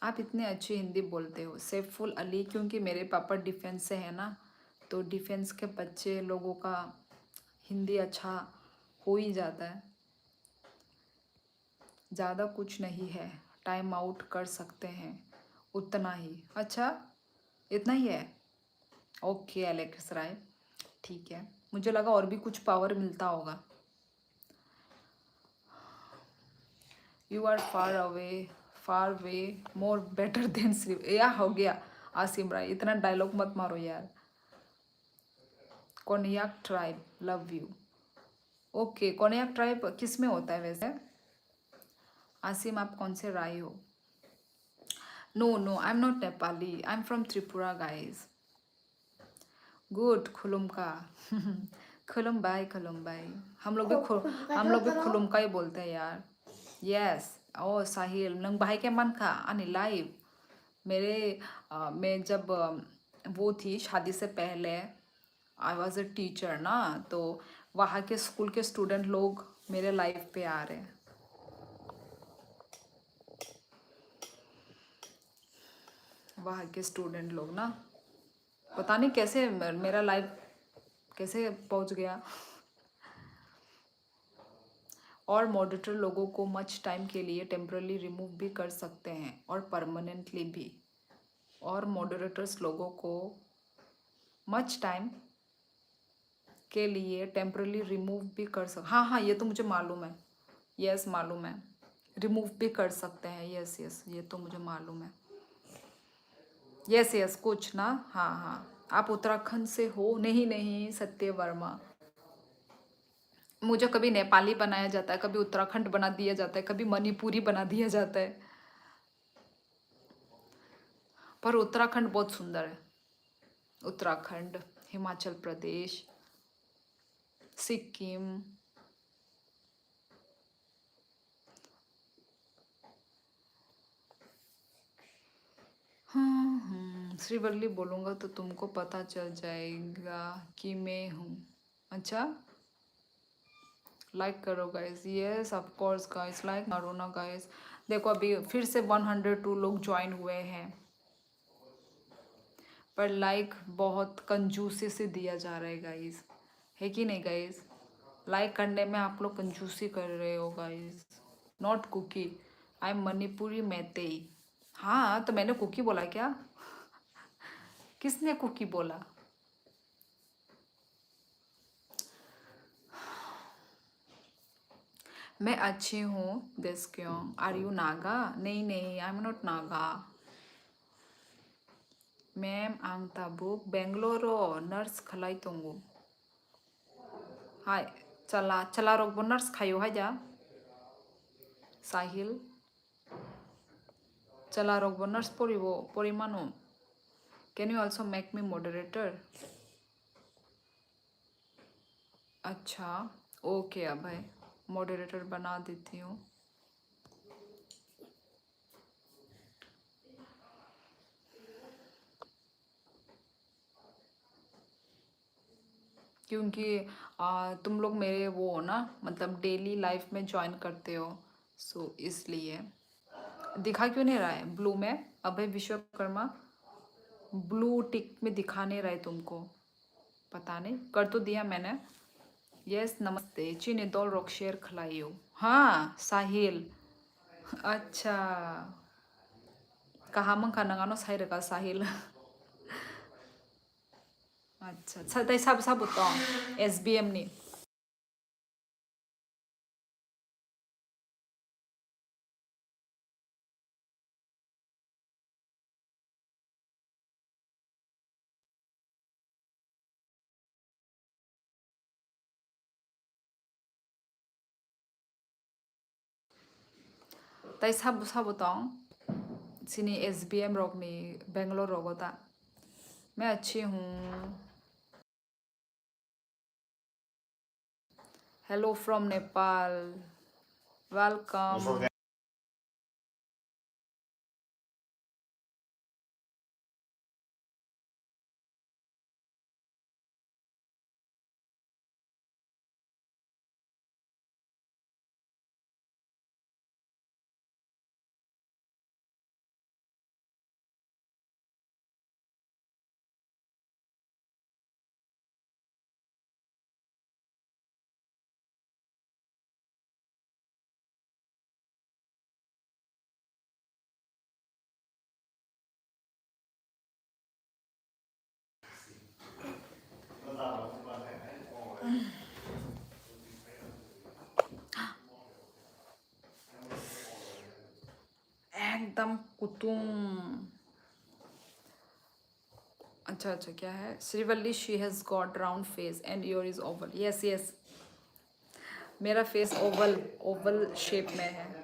आप इतने अच्छी हिंदी बोलते हो। सैफुल अली, क्योंकि मेरे पापा डिफेंस से है ना, तो डिफेंस के बच्चे लोगों का हिंदी अच्छा हो ही जाता है। ज़्यादा कुछ नहीं है, टाइम आउट कर सकते हैं, उतना ही। अच्छा, इतना ही है। ओके एलेक्स राय, ठीक है। मुझे लगा और भी कुछ पावर मिलता होगा। You are far way more better than Shri. या हो गया आसिम राय, इतना डायलॉग मत मारो यार। Konyak tribe, love you. Okay, Konyak tribe किस में होता है वैसे? आसिम आप कौन से राय हो? No I am not Nepali, I am from Tripura guys. Good, खुलुमका। खुलुमबाई, खुलुमबाई। हम लोग भी खुलुमका ही बोलते हैं यार। यस। ओ साहिल, नंग भाई के मन का आने लाइव मेरे मैं जब वो थी शादी से पहले, आई वॉज अ टीचर ना, तो वहाँ के स्कूल के स्टूडेंट लोग मेरे लाइफ पे आ रहे हैं। वहाँ के स्टूडेंट लोग ना, पता नहीं कैसे मेरा लाइफ कैसे पहुँच गया। और मॉडरेटर लोगों को मच टाइम के लिए टेम्परली रिमूव भी कर सकते हैं और परमानेंटली भी। और मॉडरेटर्स लोगों को मच टाइम के लिए टेम्परली रिमूव भी कर हाँ, ये तो मुझे मालूम है। यस मालूम है, रिमूव भी कर सकते हैं। यस ये तो मुझे मालूम है। यस कुछ ना। हाँ, आप उत्तराखंड से हो? नहीं सत्य वर्मा। मुझे कभी नेपाली बनाया जाता है, कभी उत्तराखंड बना दिया जाता है, कभी मणिपुरी बना दिया जाता है। पर उत्तराखंड बहुत सुंदर है। उत्तराखंड, हिमाचल प्रदेश, सिक्किम। श्रीवल्ली बोलूँगा तो तुमको पता चल जाएगा कि मैं हूँ। अच्छा, लाइक करो guys. Yes of course guys, like मारो ना गाइस। देखो अभी फिर से 102 लोग ज्वाइन हुए हैं, पर लाइक बहुत कंजूसी से दिया जा रहा है गाइस, है कि नहीं गाइस? लाइक करने में आप लोग कंजूसी कर रहे हो guys. Not Kuki, I am Manipuri Meitei. हाँ, तो मैंने कुकी बोला क्या? किसने कुकी बोला? मैं अच्छी हूँ। दिस क्यों? Are you Naga? नहीं I am not Naga. Ma'am आंग ताबुक बेंगलोरो नर्स खलाई तंगो। हाय, चला रोगबो नर्स खायो हाय जा। साहिल, चला रोगबो नर्स परिमानो। Can you also make me moderator? अच्छा, ओके अभय, मॉडरेटर बना देती हूँ। क्योंकि तुम लोग मेरे वो हो ना, मतलब डेली लाइफ में ज्वाइन करते हो, सो इसलिए। दिखा क्यों नहीं रहा है ब्लू में? अभय विश्वकर्मा ब्लू टिक में दिखा नहीं रहा है तुमको। पता नहीं, कर तो दिया मैंने। यस नमस्ते, चीनी दौल रोक शेयर खिलाइयो। हाँ साहिल, अच्छा कहा मंग खाना साइरका साहिल। अच्छा सदै साब साब तो SBM नि तै साब साब तो सिनी SBM रोकनी बेंगलोर रोगोता। मैं अच्छी हूँ। Hello from Nepal, welcome. एकदम कुतुम। अच्छा अच्छा क्या है, Srivalli she has got round face and your is oval. Yes yes, मेरा फेस ओवल ओवल शेप में है।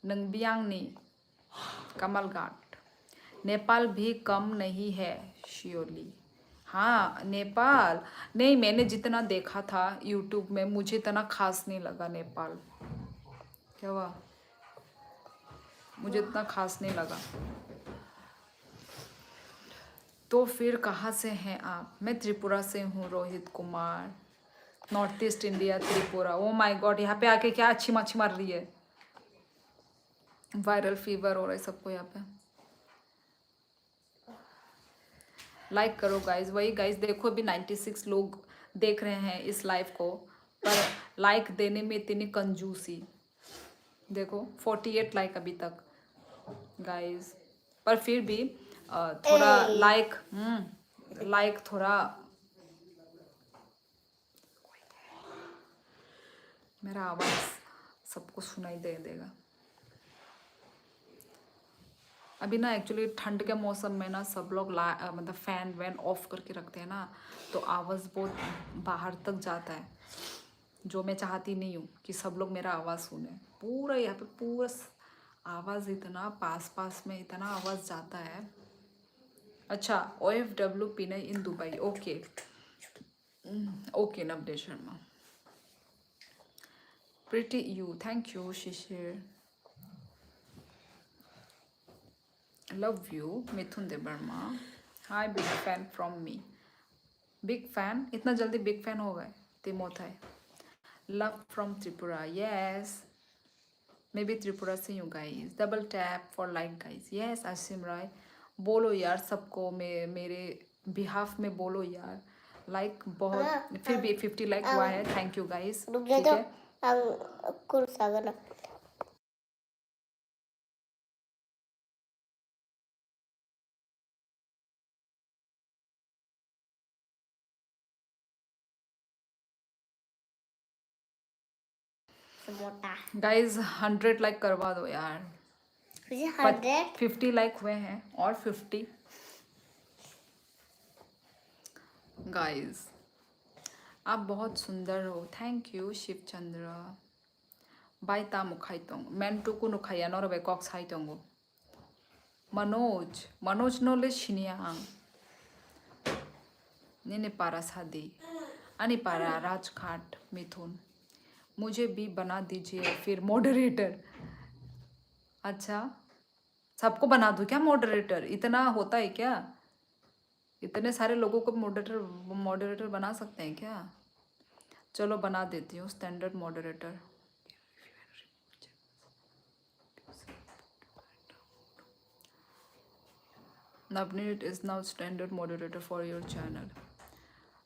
नंगबियांगनी कमल घाट, नेपाल भी कम नहीं है श्योरली। हाँ नेपाल नहीं, मैंने जितना देखा था यूट्यूब में मुझे इतना खास नहीं लगा नेपाल। क्या हुआ, मुझे इतना खास नहीं लगा। तो फिर कहाँ से हैं आप? मैं त्रिपुरा से हूँ, Rohit Kumar, north east India Tripura. O my God, यहाँ पे आके क्या अच्छी मच्छी मार रही है। वायरल फीवर हो रहा है सबको यहाँ पे। लाइक करो गाइज, वही गाइज देखो अभी 96 लोग देख रहे हैं इस लाइव को, पर लाइक देने में इतनी कंजूसी। देखो 48 लाइक अभी तक गाइज, पर फिर भी थोड़ा लाइक लाइक थोड़ा। मेरा आवाज़ सबको सुनाई दे देगा। अभी ना एक्चुअली ठंड के मौसम में ना सब लोग मतलब फैन वैन ऑफ करके रखते हैं ना, तो आवाज़ बहुत बाहर तक जाता है, जो मैं चाहती नहीं हूँ कि सब लोग मेरा आवाज़ सुने। पूरा यहाँ पे पूरा आवाज़ इतना पास पास में इतना आवाज़ जाता है। अच्छा OFW पिनई in Dubai, okay okay Navdesh Sharma. Pretty you, thank you Shishir, love you Mithun Debbarma. Hi big fan from me. Big fan, इतना जल्दी बिग फैन हो गए Timothy. Love from Tripura, yes मैं भी त्रिपुरा से हूँ guys. Double tap for like guys, yes Asim Rai. बोलो यार सबको, मेरे बिहाफ में बोलो यार। लाइक बहुत, फिर भी 50 लाइक हुआ है, थैंक यू गाइस। ठीक है गाइस, 100 लाइक करवा दो यार। 50 लाइक हुए हैं और 50 गाइस। आप बहुत सुंदर हो, थैंक यू शिव चंद्र। बाय तामु खाइतोंग मेंटुकु नु खाया नोरबे कॉक खाइतोंगो। मनोज, मनोज नोले शिनियांग नेने पारा सादी। आ नहीं पा रहा राजघाट मिथुन, मुझे भी बना दीजिए फिर मॉडरेटर। अच्छा, सबको बना दूँ क्या मॉडरेटर? इतना होता है क्या? इतने सारे लोगों को मॉडरेटर मॉडरेटर बना सकते हैं क्या? चलो बना देती हूँ standard moderator. Navneet is now standard moderator for your channel.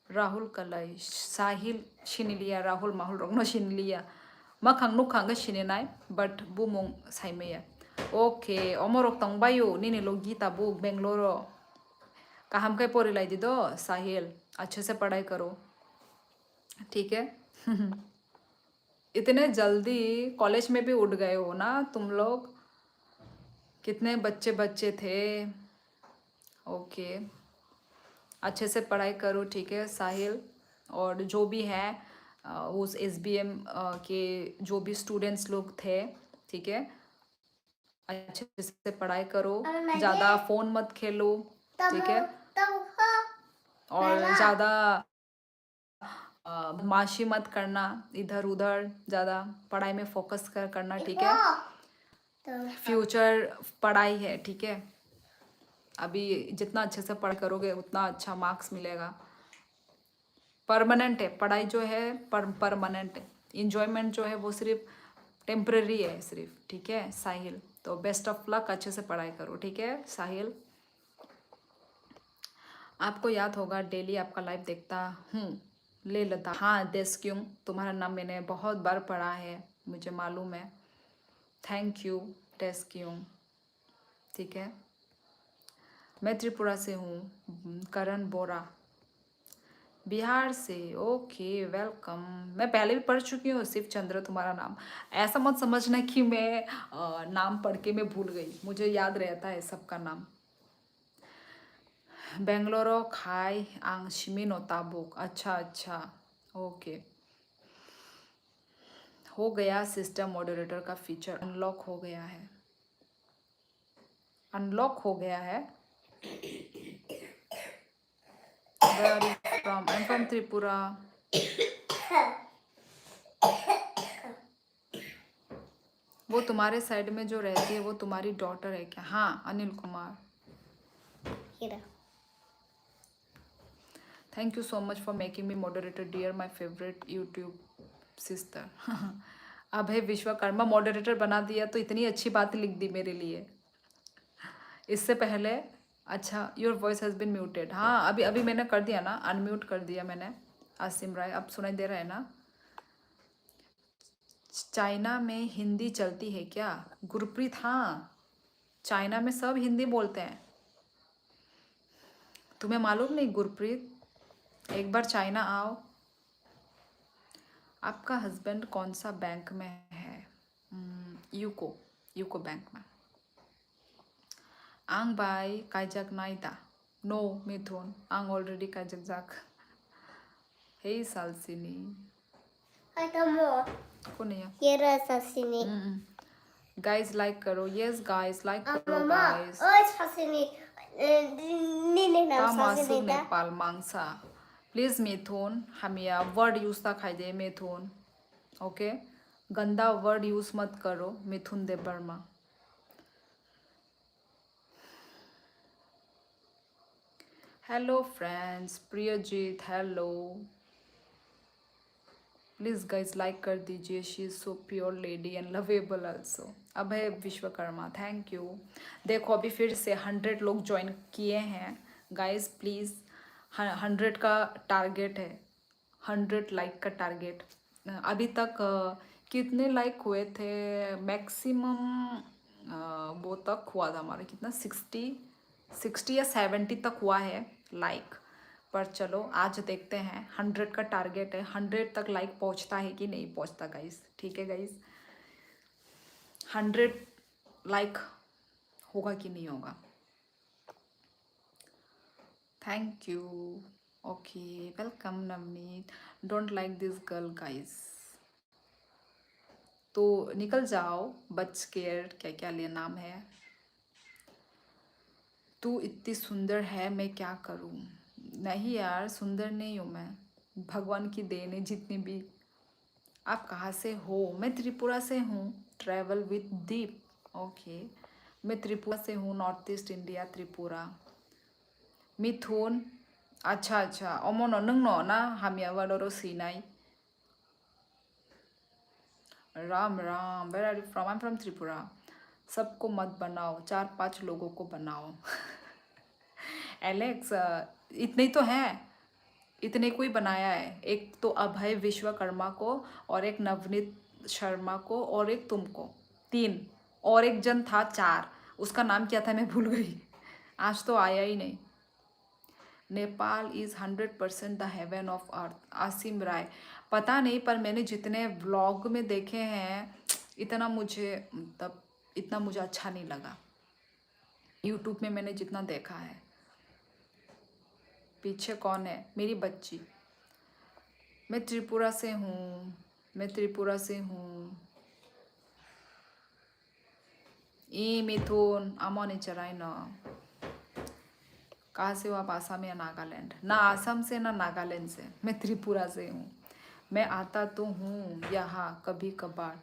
Rahul Kalai, Sahil Shinilia, Rahul Mahul Rongno Shinilia. Makang no kanga shininai, but bumong saimea. Okay, omorok tong bayo, nini logita bu Bengaluru. काम का पोरी लाई दी दो साहिल, अच्छे से पढ़ाई करो, ठीक है। इतने जल्दी कॉलेज में भी उठ गए हो ना तुम लोग, कितने बच्चे बच्चे थे। ओके, अच्छे से पढ़ाई करो, ठीक है साहिल। और जो भी है उस SBM के जो भी स्टूडेंट्स लोग थे, ठीक है, अच्छे से पढ़ाई करो, ज़्यादा फ़ोन मत खेलो, ठीक है, और ज़्यादा बदमाशी मत करना, इधर उधर ज़्यादा पढ़ाई में फोकस करना, ठीक है। फ्यूचर पढ़ाई है, ठीक है। अभी जितना अच्छे से पढ़ाई करोगे उतना अच्छा मार्क्स मिलेगा। परमानेंट है पढ़ाई जो है, परमानेंट है। इंजॉयमेंट जो है वो सिर्फ टेम्परेरी है सिर्फ, ठीक है साहिल। तो बेस्ट ऑफ लक, अच्छे से पढ़ाई करो, ठीक है साहिल। आपको याद होगा डेली आपका लाइव देखता हूँ, ले लेता। हाँ देश क्यों, तुम्हारा नाम मैंने बहुत बार पढ़ा है, मुझे मालूम है। थैंक यू टेस क्यों, ठीक है। मैं त्रिपुरा से हूँ, करण बोरा बिहार से। Okay welcome. मैं पहले भी पढ़ चुकी हूँ शिव चंद्र तुम्हारा नाम, ऐसा मत समझना कि मैं नाम पढ़ के मैं भूल गई, मुझे याद रहता है सबका नाम। बेंगलोरो खाई आंग शिमिनो ताबुक, अच्छा अच्छा, ओके। हो गया सिस्टम मॉडरेटर का फीचर अनलॉक हो गया है, अनलॉक हो गया है। Where are you from? I'm from Tripura. वो तुम्हारे साइड में जो रहती है वो तुम्हारी डॉटर है क्या? हाँ Anil Kumar. Thank you so much for making me moderator dear my favourite YouTube sister. Abhay Vishwakarma moderator बना दिया तो इतनी अच्छी बात लिख दी मेरे लिए। इससे पहले अच्छा, your voice has been muted. हाँ अभी अभी मैंने कर दिया ना, अनम्यूट कर दिया मैंने। आसिम राय, अब सुनाई दे रहा है ना? चाइना में हिंदी चलती है क्या? गुरप्रीत, हाँ चाइना में सब हिंदी बोलते हैं, तुम्हें मालूम नहीं गुरप्रीत? एक बार चाइना आओ। आपका हस्बैंड कौन सा बैंक में है? यूको, यूको बैंक में। आंग बाय काजक नाइता, नो मिथुन आंग ऑलरेडी काजक जाक। हे सालसिनी को नहीं है ये रहा ससिनी। गाइस लाइक करो, यस गाइस लाइक करो गाइस। ओए ससिनी नीने नाम तामासुक ससिनी ता नेपाल मांगसा प्लीज मिथुन हमिया वर्ड यूज ता खाई दे मिथुन, ओके गंदा वर्ड यूज मत करो Mithun Dev Varma. Hello friends, Priyajit hello, please guys like कर दीजिए। She is so pure lady and lovable also. Abhay Vishwakarma thank you. देखो अभी फिर से 100 लोग ज्वाइन किए हैं गाइज, प्लीज़ 100 का टारगेट है, 100 लाइक का टारगेट। अभी तक कितने लाइक हुए थे? मैक्सिमम वो तक हुआ था हमारा, कितना 60 या 70 तक हुआ है लाइक। पर चलो आज देखते हैं, 100 का टारगेट है, 100 तक लाइक पहुंचता है कि नहीं पहुंचता गाइस, ठीक है गाइस? 100 लाइक होगा कि नहीं होगा? Thank you. Okay welcome Navneet. Don't like this girl guys, तो निकल जाओ। बच केयर क्या क्या ले नाम है। तू इतनी सुंदर है मैं क्या करूं? नहीं यार सुंदर नहीं हूँ मैं, भगवान की देन है जितनी भी। आप कहाँ से हो? मैं त्रिपुरा से हूँ। Travel with Deep. ओके, मैं त्रिपुरा से हूँ, north east India, Tripura. Mithun, अच्छा अच्छा, अमन नों न ना हामिया वालोरो सीनाई। Ram Ram, where are you from? I am from Tripura. सबको मत बनाओ, 4-5 लोगों को बनाओ। एलेक्स, इतने ही तो हैं, इतने को ही बनाया है। एक तो अभय विश्वकर्मा को, और एक नवनीत शर्मा को, और एक तुमको, 3। और एक जन था 4, उसका नाम क्या था मैं भूल गई, आज तो आया ही नहीं। Nepal is 100% the heaven of earth. Asim Rai, पता नहीं, पर मैंने जितने व्लॉग में देखे हैं इतना मुझे मतलब इतना मुझे अच्छा नहीं लगा। यूट्यूब में मैंने जितना देखा है। पीछे कौन है? मेरी बच्ची। मैं त्रिपुरा से हूँ, मैं त्रिपुरा से हूँ। ई मिथुन, आमोन चराई न। कहाँ से हो आप? आसाम या नागालैंड? ना आसाम से ना नागालैंड से, मैं त्रिपुरा से हूँ। मैं आता तो हूँ यहाँ कभी कभार।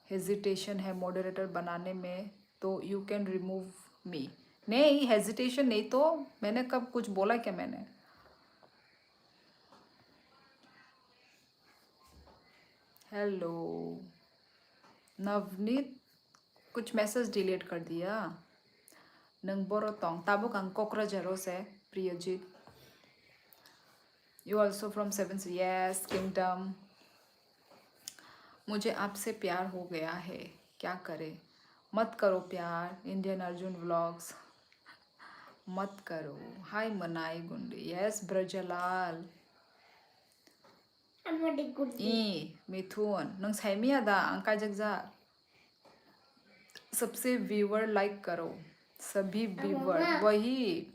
हेजिटेशन है मॉडरेटर बनाने में, तो यू कैन रिमूव मी। नहीं, हेजिटेशन नहीं तो मैंने कब कुछ बोला क्या मैंने? हेलो नवनीत, कुछ मैसेज डिलीट कर दिया। नंबर तोंग ताबुक अंग कोकराझार से Priyajit. You also from 7 yes kingdom. मुझे आपसे प्यार हो गया है, क्या करें? मत करो प्यार। इंडियन अर्जुन व्लॉग्स, मत करो। हाय मनाई गुंडी, यस ब्रजलाल। ई मिथुन, नंग साइमिया दा अंका जगजा। सबसे व्यूअर लाइक करो, सभी व्यूअर। वही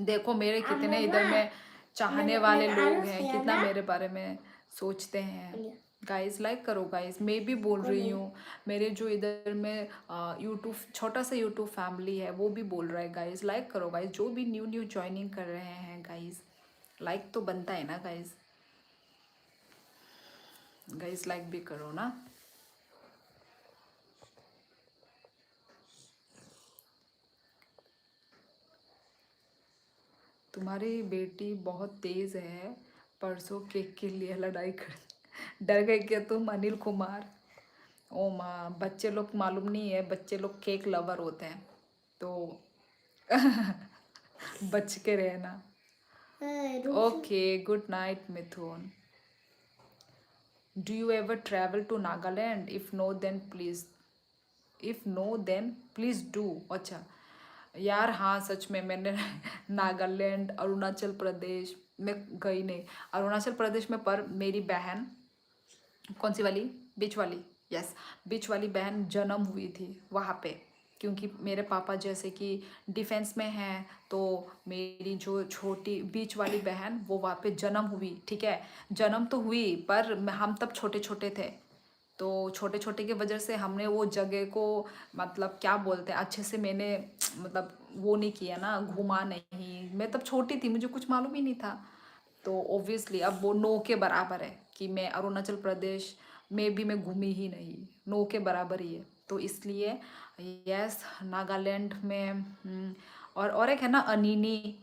देखो मेरे कितने इधर में चाहने वाले लोग हैं, कितना मेरे बारे में सोचते हैं। गाइस लाइक करो गाइस, मैं भी बोल रही हूँ। मेरे जो इधर में यूट्यूब, छोटा सा यूट्यूब फैमिली है, वो भी बोल रहा है गाइस लाइक करो गाइस। जो भी न्यू न्यू ज्वाइनिंग कर रहे हैं गाइस, लाइक तो बनता है ना गाइस। गाइस लाइक भी करो ना। तुम्हारी बेटी बहुत तेज़ है, परसों केक के लिए लड़ाई कर डर गए क्या तुम अनिल कुमार? ओ माँ, बच्चे लोग मालूम नहीं है, बच्चे लोग केक लवर होते हैं, तो बच के रहना। Okay, good night Mithun. Do you ever travel to Nagaland? If no then please, if no then please do. अच्छा यार, हाँ सच में मैंने नागालैंड, अरुणाचल प्रदेश में गई नहीं। अरुणाचल प्रदेश में पर मेरी बहन, कौन सी वाली? बीच वाली, यस, बीच वाली बहन जन्म हुई थी वहाँ पे। क्योंकि मेरे पापा जैसे कि डिफेंस में हैं, तो मेरी जो छोटी बीच वाली बहन वो वहाँ पे जन्म हुई। ठीक है, जन्म तो हुई, पर हम तब छोटे छोटे थे, तो छोटे छोटे की वजह से हमने वो जगह को मतलब क्या बोलते हैं, अच्छे से मैंने मतलब वो नहीं किया ना, घूमा नहीं। मैं तब छोटी थी, मुझे कुछ मालूम ही नहीं था। तो ओब्वियसली अब वो नो के बराबर है कि मैं अरुणाचल प्रदेश में भी मैं घूमी ही नहीं, नो के बराबर ही है। तो इसलिए यस, नागालैंड में और एक है ना अनिनी,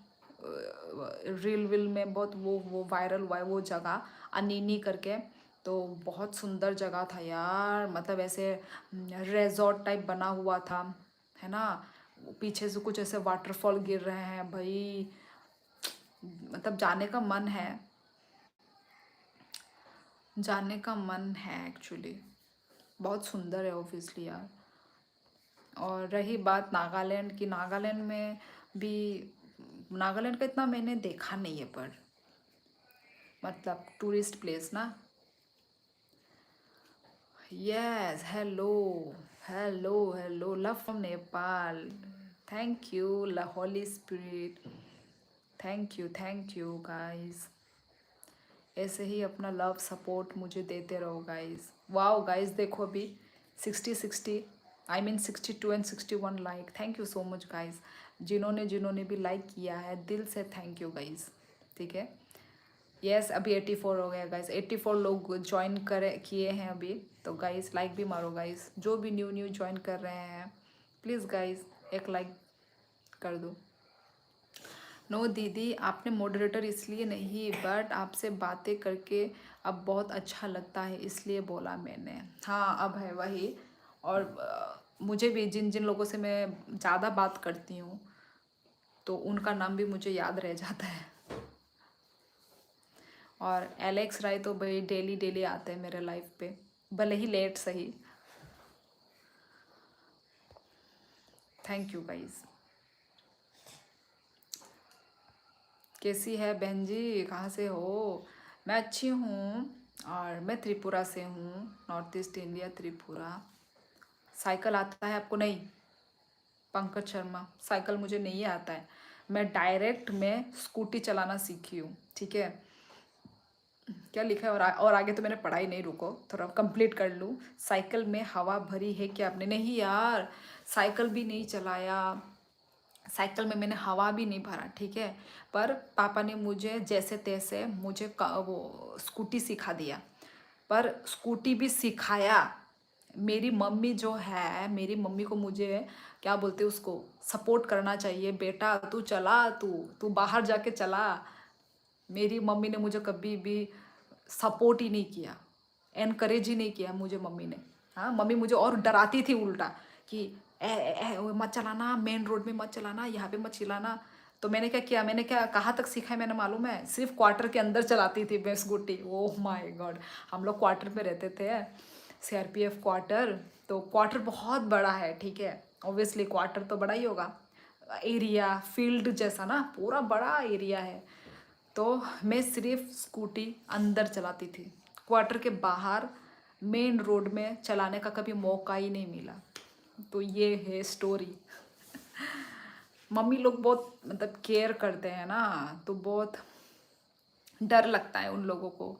रील विल में बहुत वो वायरल हुआ है वो जगह, अनिनी करके। तो बहुत सुंदर जगह था यार, मतलब ऐसे रेजॉर्ट टाइप बना हुआ था, है ना। पीछे से कुछ ऐसे वाटरफॉल गिर रहे हैं भाई, मतलब जाने का मन है, जाने का मन है एक्चुअली। बहुत सुंदर है ऑब्वियसली यार। और रही बात नागालैंड की, नागालैंड में भी, नागालैंड का इतना मैंने देखा नहीं है, पर मतलब टूरिस्ट प्लेस ना। Yes, hello hello hello, love from Nepal. Thank you ला holy spirit, thank you guys. ऐसे ही अपना लव सपोर्ट मुझे देते रहो गाइस। वाओ गाइस, देखो अभी 60 I mean 62 and 61 like. Thank you so much guys, जिन्होंने जिन्होंने भी लाइक किया है, दिल से थैंक यू गाइस। ठीक है, यस अभी 84 हो गया गाइस, 84 लोग ज्वाइन करे किए हैं अभी। तो गाइस लाइक भी मारो गाइस, जो भी न्यू न्यू ज्वाइन कर रहे हैं प्लीज़ गाइस एक लाइक कर दो। नो दीदी आपने मॉडरेटर इसलिए नहीं, बट आपसे बातें करके अब बहुत अच्छा लगता है इसलिए बोला मैंने। हाँ अब है वही। और मुझे भी जिन जिन लोगों से मैं ज़्यादा बात करती हूँ तो उनका नाम भी मुझे याद रह जाता है। और एलेक्स राय तो भाई डेली डेली आते हैं मेरे लाइफ पे, भले ही लेट सही। Thank you guys. कैसी है बहन जी, कहाँ से हो? मैं अच्छी हूँ और मैं त्रिपुरा से हूँ, north east India Tripura. Cycle आता है आपको? नहीं पंकज शर्मा, साइकिल मुझे नहीं आता है। मैं स्कूटी चलाना सीखी हूँ, ठीक है। क्या लिखा है? और आगे तो मैंने पढ़ाई नहीं, रुको थोड़ा कंप्लीट कर लूँ। साइकिल में हवा भरी है क्या आपने? नहीं यार, साइकिल भी नहीं चलाया, साइकिल में मैंने हवा भी नहीं भरा, ठीक है। पर पापा ने मुझे जैसे तैसे मुझे वो स्कूटी सिखा दिया। पर स्कूटी भी सिखाया मेरी मम्मी जो है, मेरी मम्मी को मुझे क्या बोलते उसको सपोर्ट करना चाहिए। बेटा तू चला, तू तू बाहर जाके चला। मेरी मम्मी ने मुझे कभी भी सपोर्ट ही नहीं किया, एनकरेज ही नहीं किया मुझे मम्मी ने। हाँ मम्मी मुझे और डराती थी उल्टा कि वो मत चलाना, मेन रोड में मत चलाना, यहाँ पे मत चलाना। तो मैंने क्या किया, मैंने क्या कहाँ तक सीखा है मैंने मालूम है? सिर्फ क्वार्टर के अंदर चलाती थी मैं स्कूटी। ओह माय गॉड, हम लोग क्वार्टर पे रहते थे, सीआरपीएफ क्वार्टर। तो क्वार्टर बहुत बड़ा है, ठीक है। ऑब्वियसली क्वार्टर तो बड़ा ही होगा, एरिया फील्ड जैसा ना, पूरा बड़ा एरिया है। तो मैं सिर्फ स्कूटी अंदर चलाती थी, क्वार्टर के बाहर मेन रोड में चलाने का कभी मौका ही नहीं मिला। तो ये है स्टोरी। मम्मी लोग बहुत मतलब केयर करते हैं ना, तो बहुत डर लगता है उन लोगों को।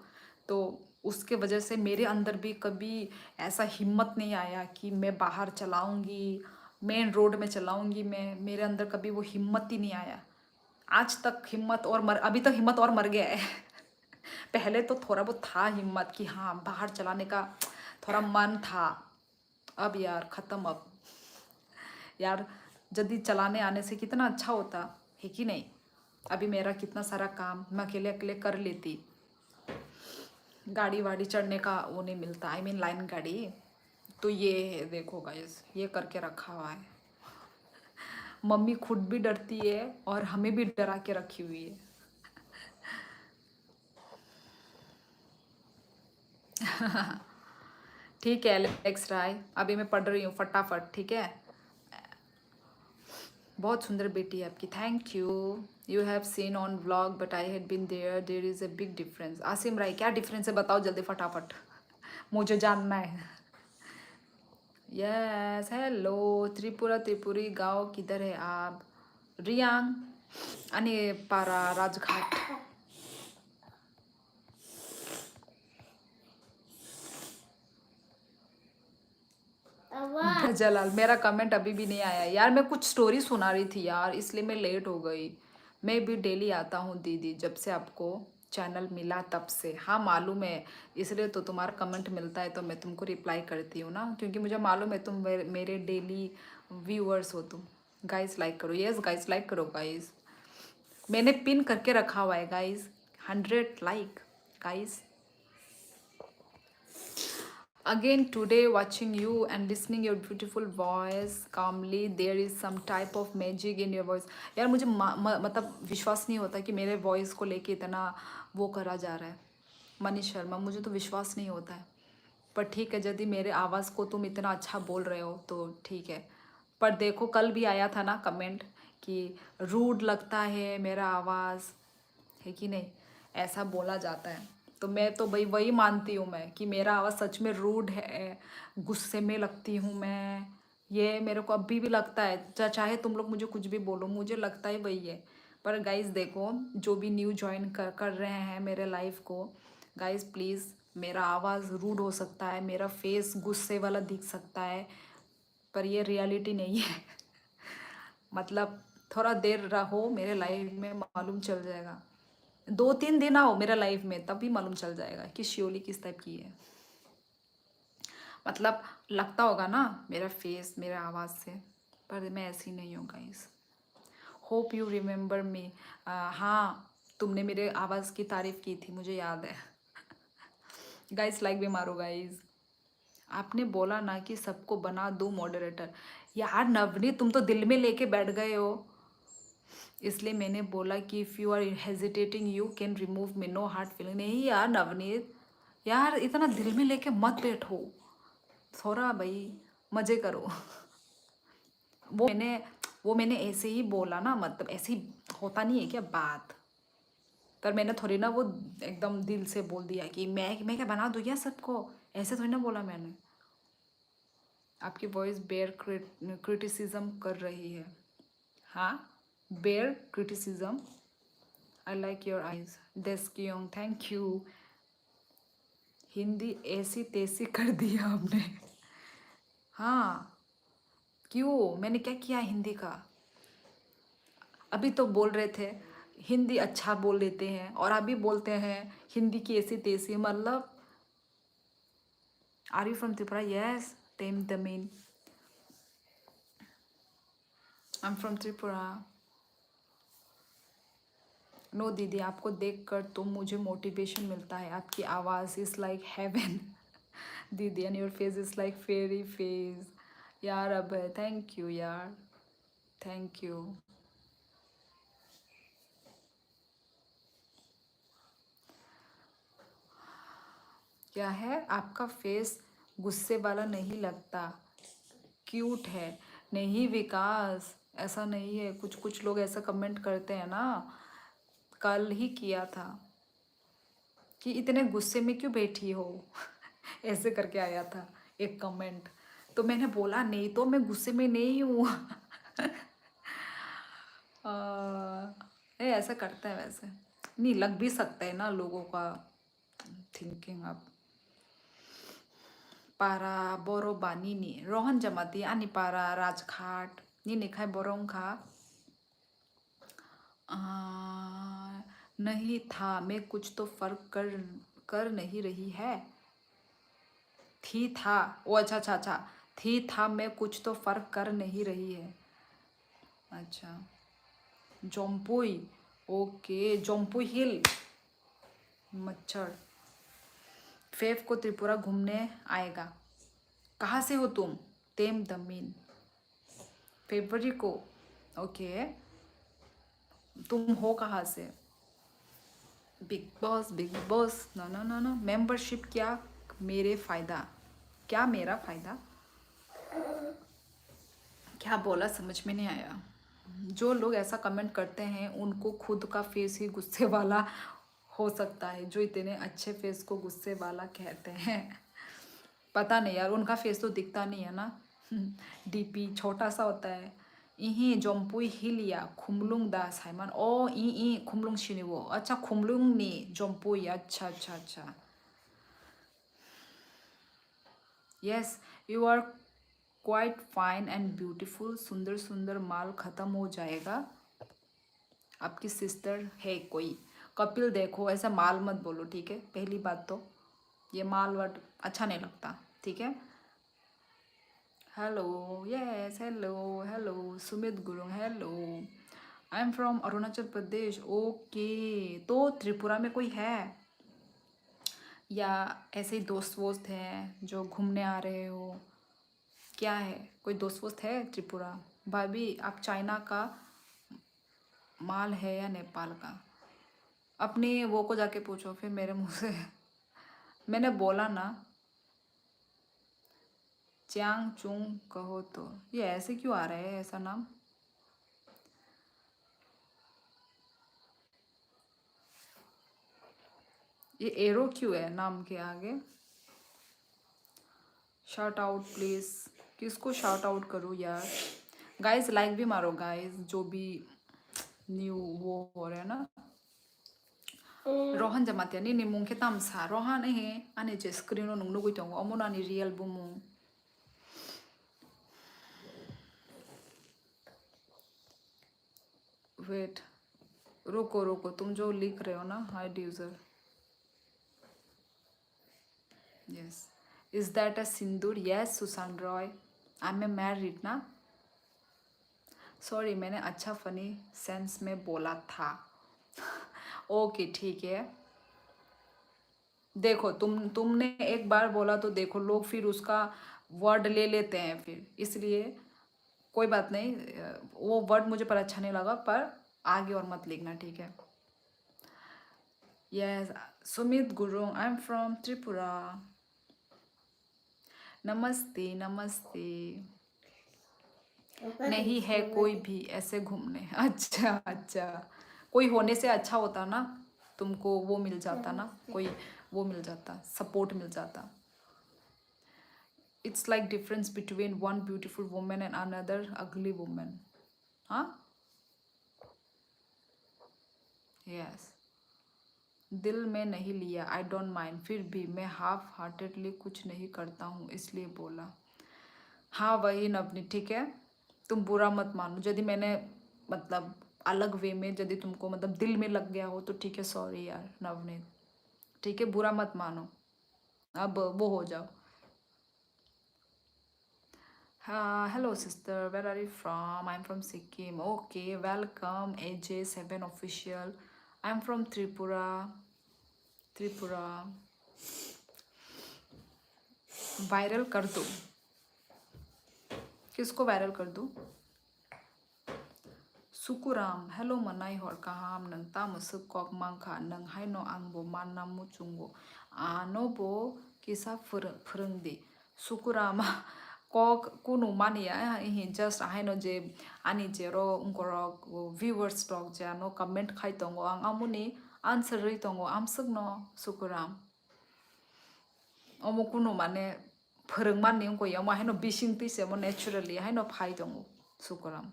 तो उसके वजह से मेरे अंदर भी कभी ऐसा हिम्मत नहीं आया कि मैं बाहर चलाऊंगी, मेन रोड में चलाऊंगी। मैं मेरे अंदर कभी वो हिम्मत ही नहीं आया आज तक। हिम्मत और मर अभी तक हिम्मत और मर गया है। पहले तो थोड़ा बहुत था हिम्मत कि हाँ बाहर चलाने का थोड़ा मन था, अब यार ख़त्म। अब यार जल्दी चलाने आने से कितना अच्छा होता है कि नहीं। अभी मेरा कितना सारा काम मैं अकेले अकेले कर लेती, गाड़ी वाड़ी चढ़ने का वो नहीं मिलता, आई मीन लाइन गाड़ी। तो ये है देखो गाइस, ये करके रखा हुआ है। मम्मी खुद भी डरती है और हमें भी डरा के रखी हुई है। ठीक है एलेक्स राय, अभी मैं पढ़ रही हूँ फटाफट, ठीक है। बहुत सुंदर बेटी है आपकी, thank you. You have seen on vlog but I had been there, there is a big difference. Asim Rai क्या डिफरेंस है बताओ जल्दी फटाफट, मुझे जानना है। यस हेलो त्रिपुरा, त्रिपुरी गांव किधर है आप? रियांग अने पारा राजघाट। जलाल मेरा कमेंट अभी भी नहीं आया यार, मैं कुछ स्टोरी सुना रही थी यार इसलिए मैं लेट हो गई। मैं भी डेली आता हूँ दीदी, जब से आपको चैनल मिला तब से। हाँ मालूम है, इसलिए तो तुम्हारा कमेंट मिलता है तो मैं तुमको रिप्लाई करती हूँ ना, क्योंकि मुझे मालूम है तुम मेरे डेली व्यूअर्स हो तुम। गाइस लाइक करो, यस गाइस लाइक करो गाइस, मैंने पिन करके रखा हुआ है guys, 100 like guys. Again today watching you and listening your beautiful voice calmly, there is some type of magic in your voice। यार मुझे मतलब विश्वास नहीं होता कि मेरे वॉइस को लेके इतना वो करा जा रहा है। मनीष शर्मा मुझे तो विश्वास नहीं होता है, पर ठीक है यदि मेरे आवाज़ को तुम इतना अच्छा बोल रहे हो तो ठीक है। पर देखो कल भी आया था ना कमेंट कि रूड लगता है मेरा आवाज़, है कि नहीं, ऐसा बोला जाता है। तो मैं तो भाई वही मानती हूँ मैं कि मेरा आवाज़ सच में रूड है, गुस्से में लगती हूँ मैं। ये मेरे को अभी भी लगता है, चाहे तुम लोग मुझे कुछ भी बोलो मुझे लगता है वही है। पर गाइस देखो जो भी न्यू ज्वाइन कर रहे हैं मेरे लाइफ को, गाइस प्लीज़, मेरा आवाज़ रूड हो सकता है, मेरा फेस गुस्से वाला दिख सकता है, पर ये रियलिटी नहीं है। मतलब थोड़ा देर रहो मेरे लाइफ में, मालूम चल जाएगा। 2-3 दिन आओ मेरा लाइफ में, तभी मालूम चल जाएगा कि शियोली किस टाइप की है। मतलब लगता होगा ना मेरा फेस, मेरा आवाज़ से, पर मैं ऐसी नहीं हूँ guys. Hope you remember me. हाँ, तुमने मेरे आवाज़ की तारीफ़ की थी, मुझे याद है। गाइस लाइक भी मारो गाइस। आपने बोला ना कि सबको बना दो मॉडरेटर। यार नवनीत, तुम तो दिल में लेके बैठ गए हो, इसलिए मैंने बोला कि if you are hesitating you can remove me, no hard feeling. नहीं यार नवनीत, यार इतना दिल में लेके मत बैठो, थोड़ा भाई मज़े करो। वो मैंने ऐसे ही बोला ना, मतलब ऐसे ही होता नहीं है क्या बात, पर मैंने थोड़ी ना वो एकदम दिल से बोल दिया कि मैं क्या बना दूँ क्या सबको, ऐसे थोड़ी ना बोला मैंने। आपकी वॉइस बेयर क्रिटिसिज्म कर रही है। हाँ, bear criticism. I like your eyes डेस्कियोंग, थैंक यू। हिंदी ऐसी तैसी कर दिया आपने। हाँ, क्यों, मैंने क्या किया हिंदी का? अभी तो बोल रहे थे हिंदी अच्छा बोल लेते हैं, और अभी बोलते हैं हिंदी की ऐसी तैसी, मतलब। Are you from Tripura? Yes, टेम द मीन, I am from Tripura. No दीदी, आपको देख कर तो मुझे मोटिवेशन मिलता है, आपकी आवाज़ इज़ लाइक हेवन। दीदी and your face is like fairy face. यार अब थैंक यू यार, थैंक यू। क्या है, आपका फेस गुस्से वाला नहीं लगता, क्यूट है। नहीं विकास, ऐसा नहीं है, कुछ कुछ लोग ऐसा कमेंट करते हैं ना, कल ही किया था कि इतने गुस्से में क्यों बैठी हो। ऐसे करके आया था एक कमेंट, तो मैंने बोला नहीं तो मैं गुस्से में नहीं हूँ। ऐसा करता है वैसे, नहीं लग भी सकता है ना लोगों का थिंकिंग। अब para boro ba nini rohan jamati ani para rajghat nini khai borong kha नहीं था मैं कुछ तो फर्क कर कर नहीं रही है। थी था, ओ अच्छा अच्छा अच्छा, थी था मैं कुछ तो फर्क कर नहीं रही है। अच्छा, जोम्पुई, ओके, जोम्पुई हिल। मच्छर फेफ को त्रिपुरा घूमने आएगा। कहाँ से हो तुम? तेम दमीन, फरवरी को, ओके। तुम हो कहाँ से? Big boss, no no no no, membership क्या मेरे फ़ायदा, क्या मेरा फ़ायदा, क्या बोला समझ में नहीं आया। जो लोग ऐसा कमेंट करते हैं उनको खुद का फेस ही गुस्से वाला हो सकता है, जो इतने अच्छे फेस को गुस्से वाला कहते हैं। पता नहीं यार, उनका फेस तो दिखता नहीं है ना। डीपी छोटा सा होता है। इही जम्पुई हिलिया खुमलुंग दा साइमन, ओ ई खुमलुंग शिनिवो, अच्छा खुमलुंग नी जम्पुई, अच्छा अच्छा अच्छा। Yes, you are quite fine and beautiful, सुंदर सुंदर माल ख़त्म हो जाएगा। आपकी सिस्टर है कोई? कपिल देखो, ऐसा माल मत बोलो, ठीक है? पहली बात तो ये माल वर्ड अच्छा नहीं लगता, ठीक है? Hello, yes, hello hello Sumit Gurung, hello. I am from Arunachal Pradesh, okay. तो त्रिपुरा में कोई है या ऐसे ही दोस्त वोस्त हैं जो घूमने आ रहे हो? क्या है, कोई दोस्त वोस्त है त्रिपुरा? भाभी आप चाइना का माल है या नेपाल का? अपनी वो को जाके पूछो फिर मेरे मुंह से। मैंने बोला ना, च्यांग चुंग कहो तो। ये ऐसे क्यों आ रहा है ऐसा नाम? ये एरो क्यों है नाम के आगे? शाउट आउट प्लीज, किसको शाउट आउट करूँ यार? गाइस लाइक भी मारो गाइस, जो भी न्यू वो हो रहा है ना। रोहन जमाते नहीं नहीं मुंह के तामसा रोहन है आने जे स्क्रीन नो नुगु तो अमुना नि रियल बुमु। वेट, रुको रुको, तुम जो लिख रहे हो ना, hide user, yes, is that a Sindoor? Yes Susan Roy, I am married ना। सॉरी, मैंने अच्छा फनी सेंस में बोला था। ओके ठीक है। देखो तुमने एक बार बोला तो देखो लोग फिर उसका वर्ड ले लेते हैं फिर, इसलिए कोई बात नहीं। वो वर्ड मुझे पर अच्छा नहीं लगा, पर आगे और मत लिखना, ठीक है। Yes, Sumit Gurung, I am from Tripura. नमस्ते नमस्ते। नहीं है कोई भी ऐसे घूमने। अच्छा अच्छा, कोई होने से अच्छा होता ना, तुमको वो मिल जाता ना, कोई वो मिल जाता, सपोर्ट मिल जाता। It's like difference between one beautiful women and another अगली वुमेन। हाँ, यस, दिल में नहीं लिया, आई डोंट माइंड, फिर भी मैं हाफ हार्टेडली कुछ नहीं करता हूँ इसलिए बोला। हाँ वही नवनीत, ठीक है, तुम बुरा मत मानो यदि मैंने मतलब अलग वे में यदि तुमको मतलब दिल में लग गया हो तो ठीक है, सॉरी यार नवनीत, ठीक है, बुरा मत मानो, अब वो हो जाओ। हाँ, hello sister, where are you from? I am from Sikkim. Okay, welcome AJ7 official. I am from Tripura. Tripura viral कर दो, किसको वायरल कर दूँ? सुकुराम, हेलो मनाई हर kaham nang tamusuk kok mangka nang haino angbo manamu chungo anobo kisa phurungdi sukurama kok kunu mania hi just haino je ani jero ungkoro viewers talk ja no comment khai tongo ang amuni answer ri tongo amsuk no sukuram omo kunu mane phurung mani ungko yama haino bising pise mo naturally haino phai tongo sukuram।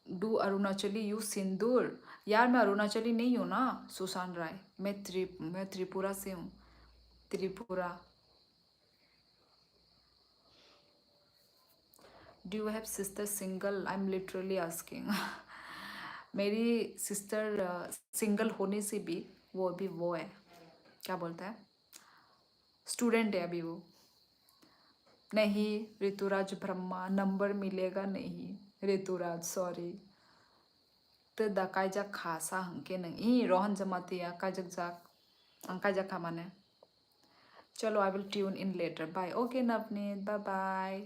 Do Arunachali use sindoor? यार मैं अरुणाचली नहीं हूँ ना सुसान राय, मैं त्रिपुरा से हूँ, Tripura. Do you have sister single? I am literally asking. मेरी सिस्टर सिंगल होने से भी वो अभी वो है, क्या बोलता है, स्टूडेंट है अभी वो। नहीं ऋतुराज ब्रह्मा, नंबर मिलेगा नहीं ऋतुराज, सॉरी। तो दा कायजाक खासा हंके नंग ई रोहन जमातिया कायजाक जाक कायजाक खा माने। चलो I will tune in later, bye. Okay Navneet, bye bye.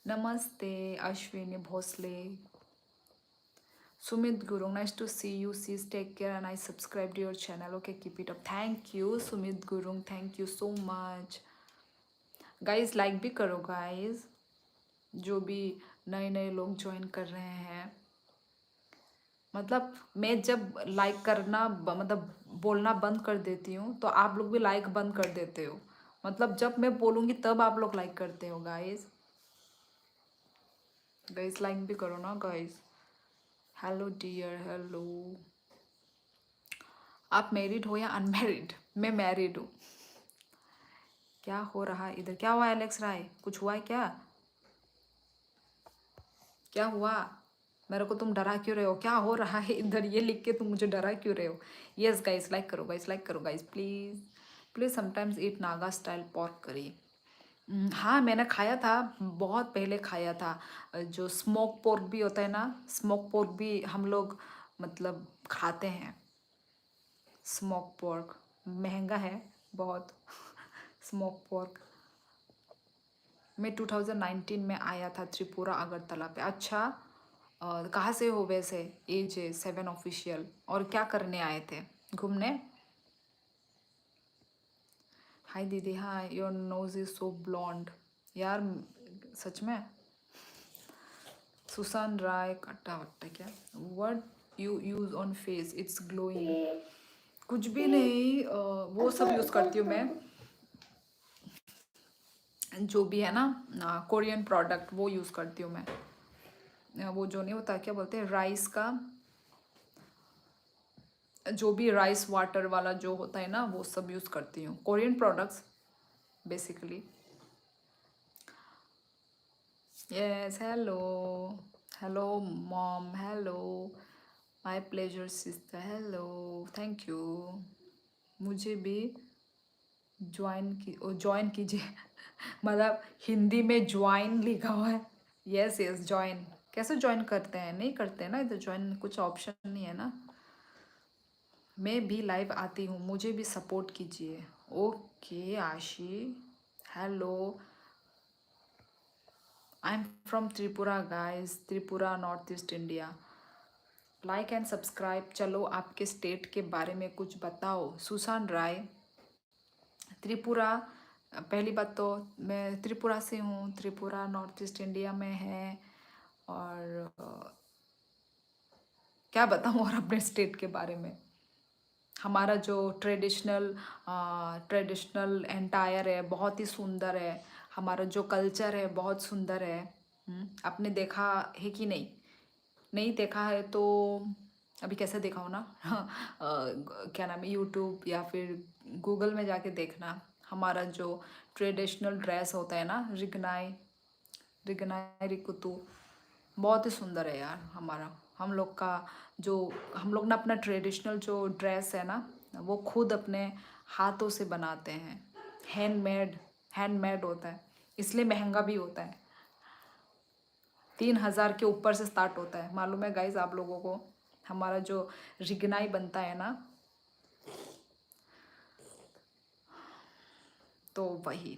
नमस्ते Ashwini Bhosle. Sumit Gurung, nice to see you. Sis, take care, and I subscribed to your channel. Okay, keep it up. Thank you, Sumit Gurung. Thank you so much. Guys, like भी करो guys. जो भी नए नए लोग ज्वाइन कर रहे हैं, मतलब मैं जब लाइक करना मतलब बोलना बंद कर देती हूँ तो आप लोग भी लाइक बंद कर देते हो, मतलब जब मैं बोलूँगी तब आप लोग लाइक करते हो गाइस। गाइस लाइक भी करो ना गाइस। Hello dear, hello. आप मैरिड हो या अनमैरिड? मैं मैरिड हूँ। क्या हो रहा है इधर? क्या हुआ एलेक्स राय, कुछ हुआ है क्या? क्या हुआ? मेरे को तुम डरा क्यों रहे हो? क्या हो रहा है इधर ये लिख के तुम मुझे डरा क्यों रहे हो? यस गाइस, लाइक करो गाइस, लाइक करो guys, please please. Sometimes eat Naga style pork करी। हाँ मैंने खाया था, बहुत पहले खाया था। जो स्मोक पोर्क भी होता है ना, स्मोक पोर्क भी हम लोग मतलब खाते हैं। स्मोक पोर्क महंगा है बहुत। स्मोक पोर्क मैं 2019 में आया था त्रिपुरा अगरतला पे। अच्छा, कहाँ से हो वैसे? AJ7 official. और क्या करने आए थे? घूमने? हाय दीदी, hi, your nose is so blonde. यार सच में सुसान राय कट्टा वट्टा क्या? What you use on face? It's glowing. कुछ भी नहीं, वो सब यूज करती हूँ मैं, जो भी है ना कोरियन प्रोडक्ट वो यूज करती हूँ मैं। वो जो नहीं होता, क्या बोलते हैं, राइस का, जो भी राइस वाटर वाला जो होता है ना, वो सब यूज करती हूँ, Korean products basically. Yes, hello hello mom, hello my pleasure sister, hello, thank you. मुझे भी ज्वाइन कीजिए। मतलब हिंदी में ज्वाइन लिखा हुआ है। यस यस, ज्वाइन कैसे ज्वाइन करते हैं? नहीं करते हैं ना इधर ज्वाइन, कुछ ऑप्शन नहीं है ना। मैं भी लाइव आती हूँ, मुझे भी सपोर्ट कीजिए। ओके आशी, hello, I am from Tripura guys, Tripura north east India. Like and subscribe. चलो आपके स्टेट के बारे में कुछ बताओ। सुसान राय, त्रिपुरा। पहली बात तो मैं त्रिपुरा से हूँ, त्रिपुरा नॉर्थ ईस्ट इंडिया में है। और क्या बताऊँ और अपने स्टेट के बारे में। हमारा जो ट्रेडिशनल एंटायर है बहुत ही सुंदर है। हमारा जो कल्चर है बहुत सुंदर है। आपने देखा है कि नहीं? नहीं देखा है तो अभी कैसे दिखाऊँ ना। क्या नाम है, यूट्यूब या फिर गूगल में जाके देखना। हमारा जो ट्रेडिशनल ड्रेस होता है ना, रिगनाई रिगनाई रिकुतु, बहुत ही सुंदर है यार हमारा। हम लोग का जो हम लोग ना अपना ट्रेडिशनल जो ड्रेस है ना, वो खुद अपने हाथों से बनाते हैं। हैंडमेड हैंडमेड होता है, इसलिए महंगा भी होता है। 3,000 के ऊपर से स्टार्ट होता है, मालूम है गाइज आप लोगों को? हमारा जो रिगनाई बनता है ना, तो वही।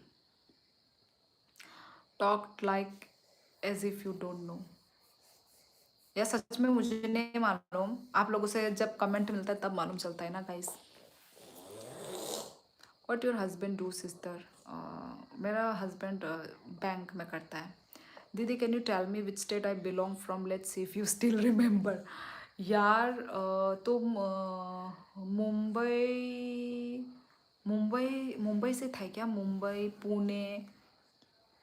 Talk like as if you don't know. या सच में मुझे नहीं मालूम, आप लोगों से जब कमेंट मिलता है तब मालूम चलता है ना guys. What your husband do sister? मेरा हस्बैंड बैंक में करता है। दीदी can you tell me which state I belong from, let's see if you still remember. यार तुम मुंबई मुंबई मुंबई से थे क्या? मुंबई, पुणे,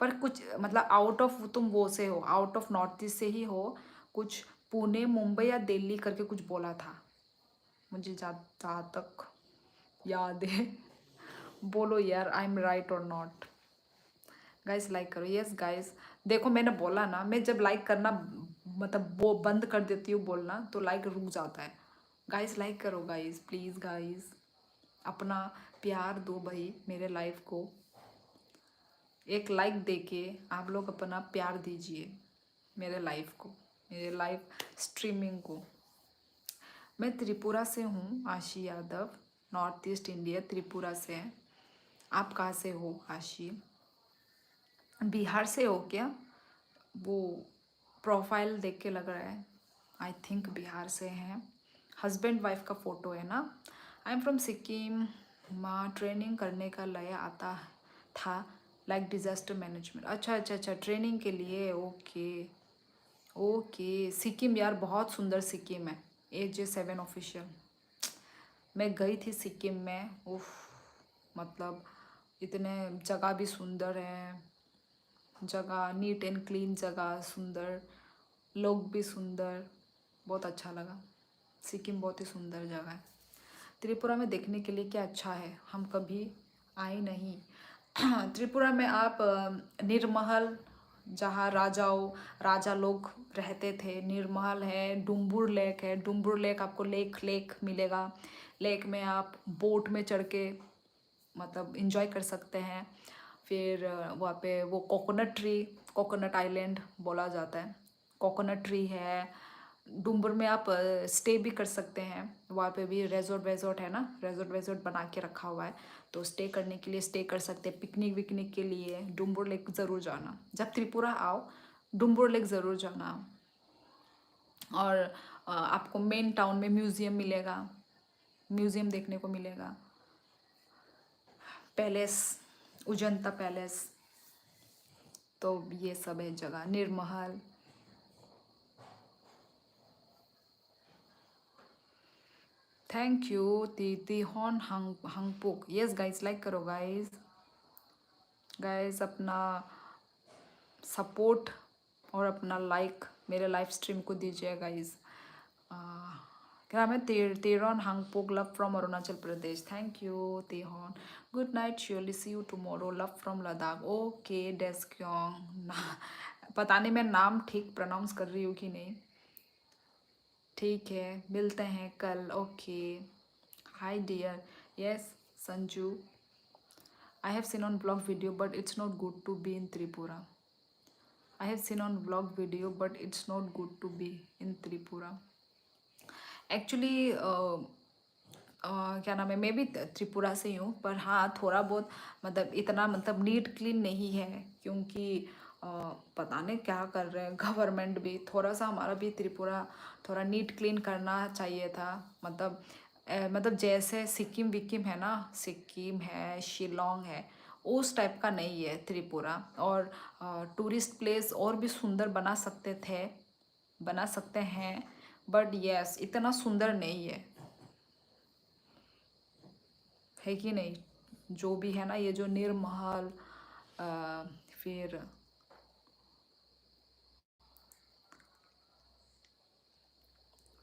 पर कुछ मतलब आउट ऑफ, तुम वो से हो, आउट ऑफ नॉर्थ ईस्ट से ही हो। कुछ पुणे, मुंबई या दिल्ली करके कुछ बोला था मुझे, जहाँ तक याद है। बोलो यार, आई एम राइट और नॉट? गाइस लाइक करो। यस गाइस, देखो मैंने बोला ना, मैं जब लाइक करना मतलब वो बंद कर देती हूँ बोलना, तो लाइक रुक जाता है। गाइस लाइक करो गाइस, प्लीज़ गाइस, अपना प्यार दो भाई मेरे लाइफ को। एक लाइक देके आप लोग अपना प्यार दीजिए मेरे लाइफ को, मेरे लाइव स्ट्रीमिंग को। मैं त्रिपुरा से हूँ, आशी Yadav, north east India, Tripura से हैं। आप कहाँ से हो आशी? बिहार से हो क्या? वो प्रोफाइल देख के लग रहा है, आई थिंक बिहार से हैं। हस्बैंड वाइफ का फ़ोटो है ना। आई एम फ्रॉम सिक्किम। माँ ट्रेनिंग करने का लय आता था, लाइक डिज़ास्टर मैनेजमेंट। अच्छा अच्छा अच्छा, ट्रेनिंग के लिए। ओके ओके, सिक्किम यार बहुत सुंदर सिक्किम है। AJ7 official. मैं गई थी सिक्किम में, उफ, मतलब इतने जगह भी सुंदर है, जगह नीट एंड क्लीन, जगह सुंदर, लोग भी सुंदर, बहुत अच्छा लगा। सिक्किम बहुत ही सुंदर जगह है। त्रिपुरा में देखने के लिए क्या अच्छा है, हम कभी आए नहीं। त्रिपुरा में आप निर्महल, जहाँ राजा लोग रहते थे, निर्महल है। डुम्बुर लेक है, डुम्बुर लेक आपको लेक लेक मिलेगा। लेक में आप बोट में चढ़ के मतलब इंजॉय कर सकते हैं। फिर वहाँ पे वो कोकोनट आइलैंड बोला जाता है, कोकोनट ट्री है। डुम्बर में आप स्टे भी कर सकते हैं, वहाँ पे भी रेजोर्ट है ना, रेजोर्ट बना के रखा हुआ है, तो स्टे करने के लिए स्टे कर सकते हैं। पिकनिक विकनिक के लिए डुम्बर लेक ज़रूर जाना, जब त्रिपुरा आओ डुम्बर लेक ज़रूर जाना। और आपको मेन टाउन में म्यूज़ियम मिलेगा, म्यूज़ियम देखने को मिलेगा। पैलेस, उजंता पैलेस, तो ये सब है जगह। निर्महल। थैंक यू तिहॉन हंगपुक। यस गाइस, लाइक करो गाइस, गाइस अपना सपोर्ट और अपना लाइक मेरे लाइव स्ट्रीम को दीजिए गाइस। क्या नाम है? तेरन हांगपोक, love from Arunachal Pradesh. Thank you तेहन। Good night, surely see you tomorrow, love from Ladakh. Okay डेस्क्योंग। पता नहीं मैं नाम ठीक प्रोनाउंस कर रही हूँ कि नहीं। ठीक है, मिलते हैं कल। Okay, hi dear. Yes Sanju, I have seen on vlog video but it's not good to be in Tripura. I have seen on vlog video but it's not good to be in Tripura. Actually क्या नाम है, मैं भी त्रिपुरा से ही हूँ, पर हाँ थोड़ा बहुत मतलब इतना मतलब नीट क्लीन नहीं है, क्योंकि पता नहीं क्या कर रहे हैं गवर्नमेंट भी। थोड़ा सा हमारा भी त्रिपुरा थोड़ा नीट क्लीन करना चाहिए था। मतलब जैसे सिक्किम विक्किम है ना, सिक्किम है, शिलोंग है, उस टाइप का नहीं है त्रिपुरा। और टूरिस्ट प्लेस और भी सुंदर बना सकते थे, बना सकते हैं, बट यस इतना सुंदर नहीं है कि नहीं। जो भी है ना, ये जो निर्महल, फिर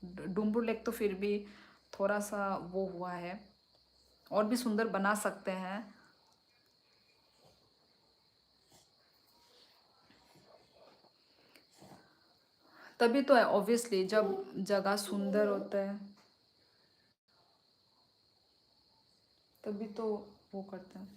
डुम्बुर लेक तो फिर भी थोड़ा सा वो हुआ है, और भी सुंदर बना सकते हैं। तभी तो है ऑब्वियसली, जब जगह सुंदर होता है तभी तो वो करते हैं।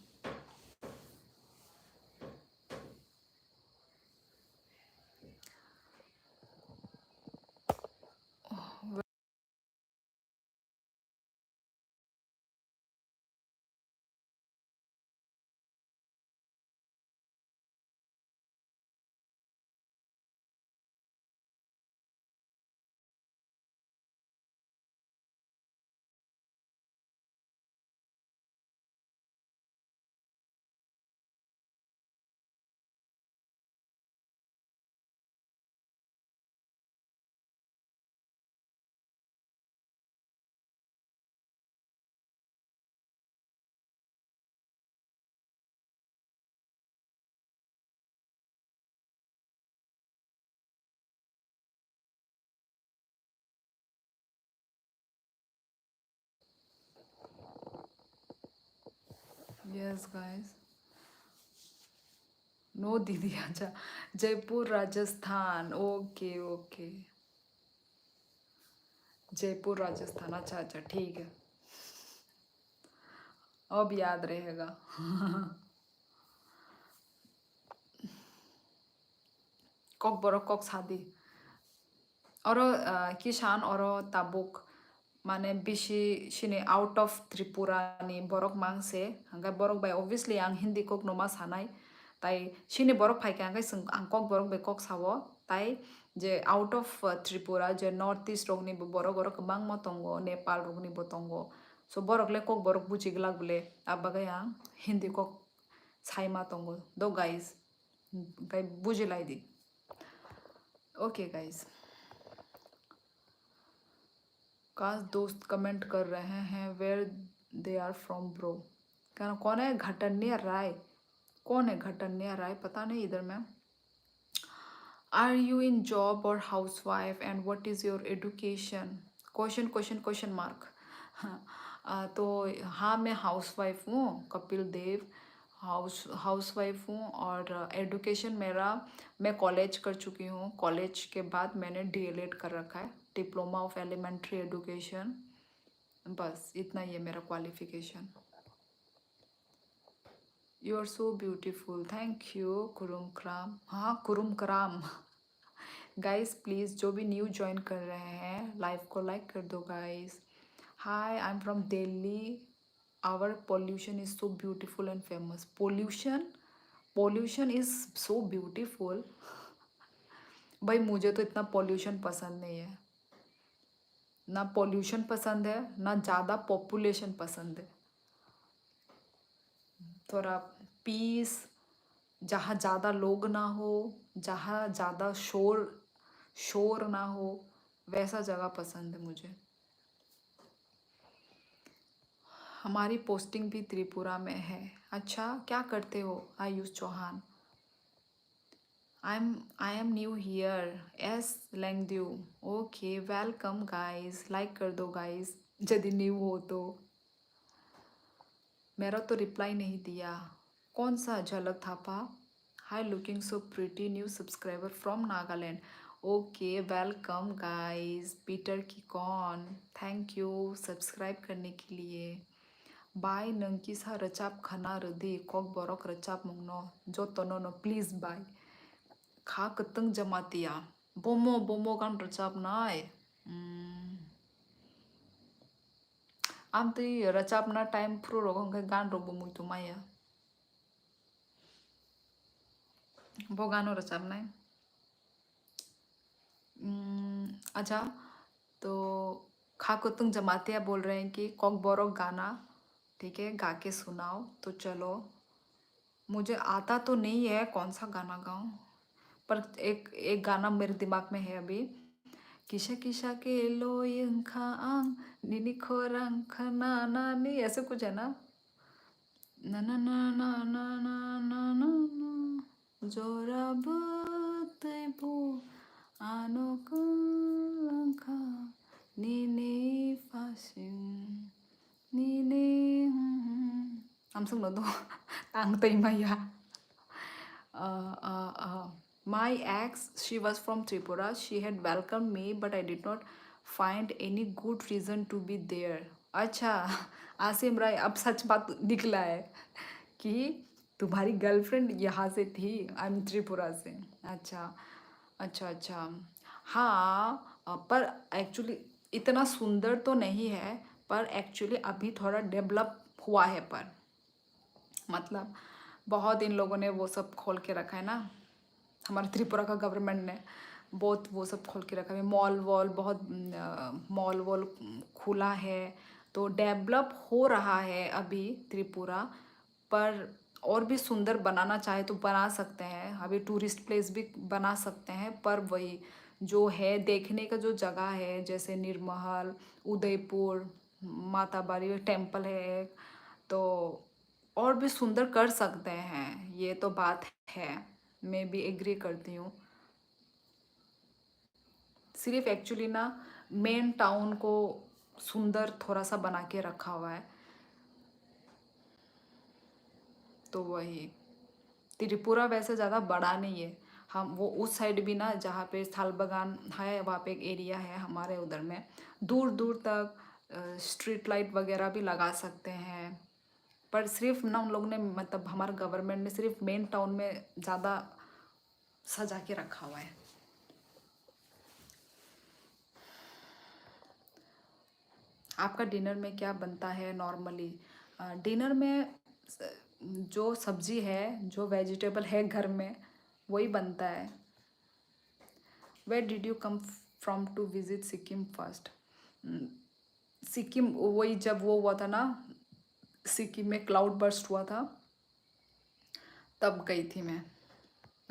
यस गाइस, नो दीदी अच्छा, जयपुर राजस्थान, ओके ओके, जयपुर राजस्थान, अच्छा अच्छा ठीक है, अब याद रहेगा। कॉक बरो कॉक शादी और किसान और ताबुक माने बिशी शिने आउट ऑफ त्रिपुरा नि बरक मांगसे हंगा बरक बाय ऑब्वियसली आं हिंदी कक नमा सानाय ताई शिने बरक फाइके हंगा जों आं कक बरक बे कक सावो ताई जे आउट ऑफ त्रिपुरा जे नॉर्थ ईस्ट रोगनि बरक बरक गोबां मा दंगो, नेपाल रोगनि बो दंगो, सो बरकले कक बरक बुजिगलाक बले आबागै आं हिंदी कक साइमा दंगो दो गाइस गाय बुजिलायदि। ओके गाइस, काश दोस्त कमेंट कर रहे हैं where they are from bro. क्या कौन है घटन्या राय, कौन है घटन्या राय, पता नहीं इधर में। आर यू इन जॉब और house wife and what is your education, question question question mark. तो हाँ मैं हाउस वाइफ हूँ, कपिल देव हाउस वाइफ हूँ, और एडुकेशन मेरा, मैं कॉलेज कर चुकी हूँ, कॉलेज के बाद मैंने डीएलएड कर रखा है, डिप्लोमा ऑफ एलिमेंट्री एडुकेशन, बस इतना ही है मेरा qualification. You are so beautiful, thank you, कुरुम क्राम, हाँ कुरुम क्राम। गाइस प्लीज़ जो भी न्यू ज्वाइन कर रहे हैं लाइव को लाइक कर दो guys. Hi I am from Delhi, our pollution is so beautiful and famous. Pollution is so beautiful. भाई मुझे तो इतना पोल्यूशन पसंद नहीं है, ना पोल्यूशन पसंद है ना ज़्यादा पॉपुलेशन पसंद है। थोड़ा पीस, जहाँ ज़्यादा लोग ना हो, जहाँ ज़्यादा शोर शोर ना हो, वैसा जगह पसंद है मुझे। हमारी पोस्टिंग भी त्रिपुरा में है। अच्छा क्या करते हो Ayush Chauhan. I am new here, एस लेंगद्यू, ओके वेलकम गाइस, लाइक कर दो गाइस यदि न्यू हो तो। मेरा तो रिप्लाई नहीं दिया, कौन सा झलक Thapa. Hi, looking so pretty. New subscriber from Nagaland. Okay, welcome guys. Peter Kikon. Thank you subscribe करने के लिए. Bye Nankisa rachap khana radi kok borok rachap mungno jo tono no please bye. Kha keteng jamatia. Bomo kan rachap nai. Am ti rachap na time pro rogong ke gan robo muito maya. Bo gano rachap nai. अच्छा तो खाकुतुंग जमातिया बोल रहे हैं कि कॉक बोरो गाना ठीक है गा के सुनाओ तो चलो मुझे आता तो नहीं है कौन सा गाना गाऊं पर एक एक गाना मेरे दिमाग में है अभी किशा किशा के लो आंग निनी खोरंग खना नानी ऐसे कुछ है ना ना ना ना ना ना ना ना ना ना जोरा बु ano ka nini fashion nini Samsung nó to tang tay maya my ex she was from Tripura she had welcomed me but I did not find any good reason to be there अच्छा आसिम राय अब सच बात निकला है कि तुम्हारी गर्लफ्रेंड यहाँ से थी आई एम त्रिपुरा से अच्छा अच्छा अच्छा हाँ पर एक्चुअली इतना सुंदर तो नहीं है पर एक्चुअली अभी थोड़ा डेवलप हुआ है पर मतलब बहुत इन लोगों ने वो सब खोल के रखा है ना हमारे त्रिपुरा का गवर्नमेंट ने बहुत वो सब खोल के रखा है मॉल वॉल बहुत मॉल वॉल खुला है तो डेवलप हो रहा है अभी त्रिपुरा पर और भी सुंदर बनाना चाहे तो बना सकते हैं अभी टूरिस्ट प्लेस भी बना सकते हैं पर वही जो है देखने का जो जगह है जैसे निर्महल उदयपुर माता बारी टेम्पल है एक, तो और भी सुंदर कर सकते हैं ये तो बात है मैं भी एग्री करती हूँ सिर्फ एक्चुअली ना मेन टाउन को सुंदर थोड़ा सा बना के रखा हुआ है तो वही त्रिपुरा वैसे ज़्यादा बड़ा नहीं है हम वो उस साइड भी ना जहाँ पे थाल बागान है वहाँ पे एक एरिया है हमारे उधर में दूर दूर तक स्ट्रीट लाइट वगैरह भी लगा सकते हैं पर सिर्फ ना उन लोग ने मतलब हमारे गवर्नमेंट ने सिर्फ मेन टाउन में ज़्यादा सजा के रखा हुआ है आपका डिनर में क्या बनता है नॉर्मली डिनर में जो सब्जी है जो वेजिटेबल है घर में वही बनता है where did you come from to visit Sikkim first Sikkim वही जब वो हुआ था ना सिक्किम में क्लाउड बर्स्ट हुआ था तब गई थी मैं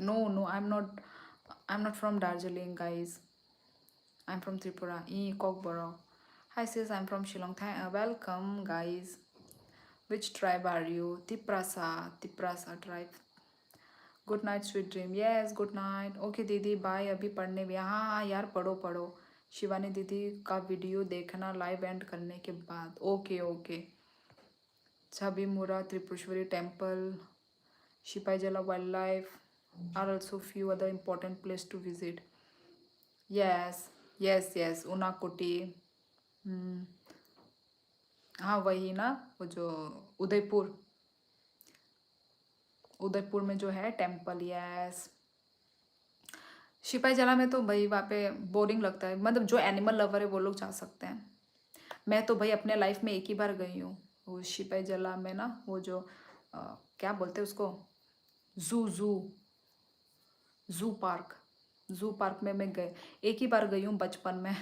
no I am not from Darjeeling guys I am from Tripura ई Kokborok Hi sis, I'm from Shillong. Welcome guys. Which tribe are you? Tiprasa tribe. Good night, sweet dream. Yes, good night. Okay दीदी बाय अभी पढ़ने भी हाँ यार पढ़ो शिवानी दीदी का वीडियो देखना लाइव एंड करने के बाद okay छबिमुरा Tripureshwari temple Sepahijala wild life are also few other important place to visit yes Unakoti हाँ वही ना वो जो उदयपुर में जो है टेम्पल यस सिपाही जला में तो भाई वहाँ पे बोरिंग लगता है मतलब जो एनिमल लवर है वो लोग जा सकते हैं मैं तो भाई अपने लाइफ में एक ही बार गई हूँ वो सिपाही जला में ना वो जो क्या बोलते हैं उसको जू पार्क में मैं गए एक ही बार गई हूँ बचपन में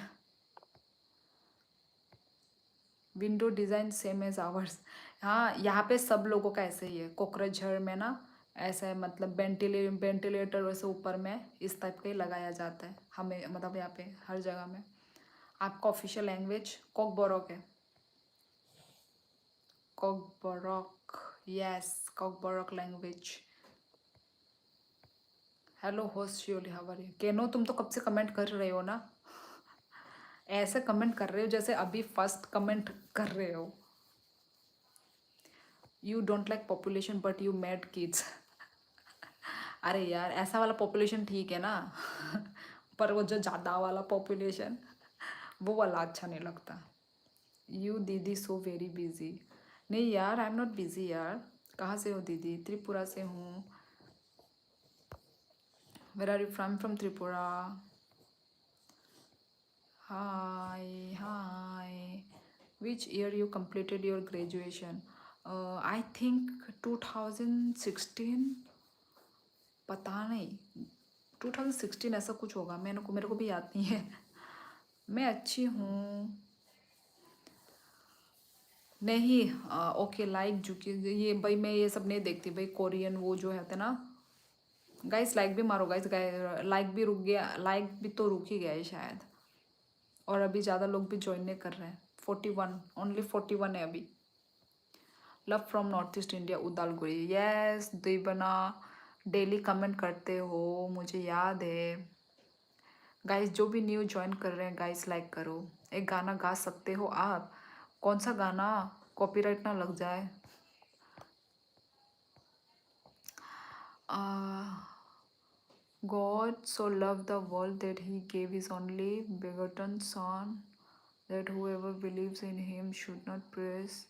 window design same as ours हाँ यहाँ पे सब लोगों का ऐसे ही है कोकराझार में ना ऐसा है मतलब वेंटिलेटर वैसे ऊपर में इस टाइप का ही लगाया जाता है हमें मतलब यहाँ पे हर जगह में आपका ऑफिशियल लैंग्वेज कोकबोरोक है Kokborok yes Kokborok language hello host Shioli how are you केनो तुम तो कब से कमेंट कर रहे हो ना ऐसे कमेंट कर रहे हो जैसे अभी फर्स्ट कमेंट कर रहे हो you don't like population but you mad kids अरे यार ऐसा वाला पॉपुलेशन ठीक है ना पर वो जो ज़्यादा वाला पॉपुलेशन वो वाला अच्छा नहीं लगता। यू दीदी सो वेरी बिजी। नहीं यार आई एम नॉट बिजी यार। कहाँ से हो दीदी? त्रिपुरा से हूँ। Where are you from Tripura. Hi hi. Which year you completed your graduation? I think 2016, पता नहीं 2016 ऐसा कुछ होगा, मेरे को भी याद नहीं है। मैं अच्छी हूँ। नहीं ओके लाइक झुकी ये भाई, मैं ये सब नहीं देखती भाई, कोरियन वो जो है ना। गाइस लाइक भी मारो गाइस, लाइक भी रुक गया, लाइक भी तो रुक ही गया है शायद। और अभी ज़्यादा लोग भी ज्वाइन नहीं कर रहे हैं। 41, ओनली 41 है अभी। Love from north east India Udalguri. Yes Deepna, daily comment करते हो, मुझे याद है। गाइस जो भी न्यू ज्वाइन कर रहे हैं गाइस लाइक करो। एक गाना गा सकते हो आप? कौन सा गाना? कॉपीराइट ना लग जाए। God so loved the world that he gave his only begotten Son, that whoever believes in him should not perish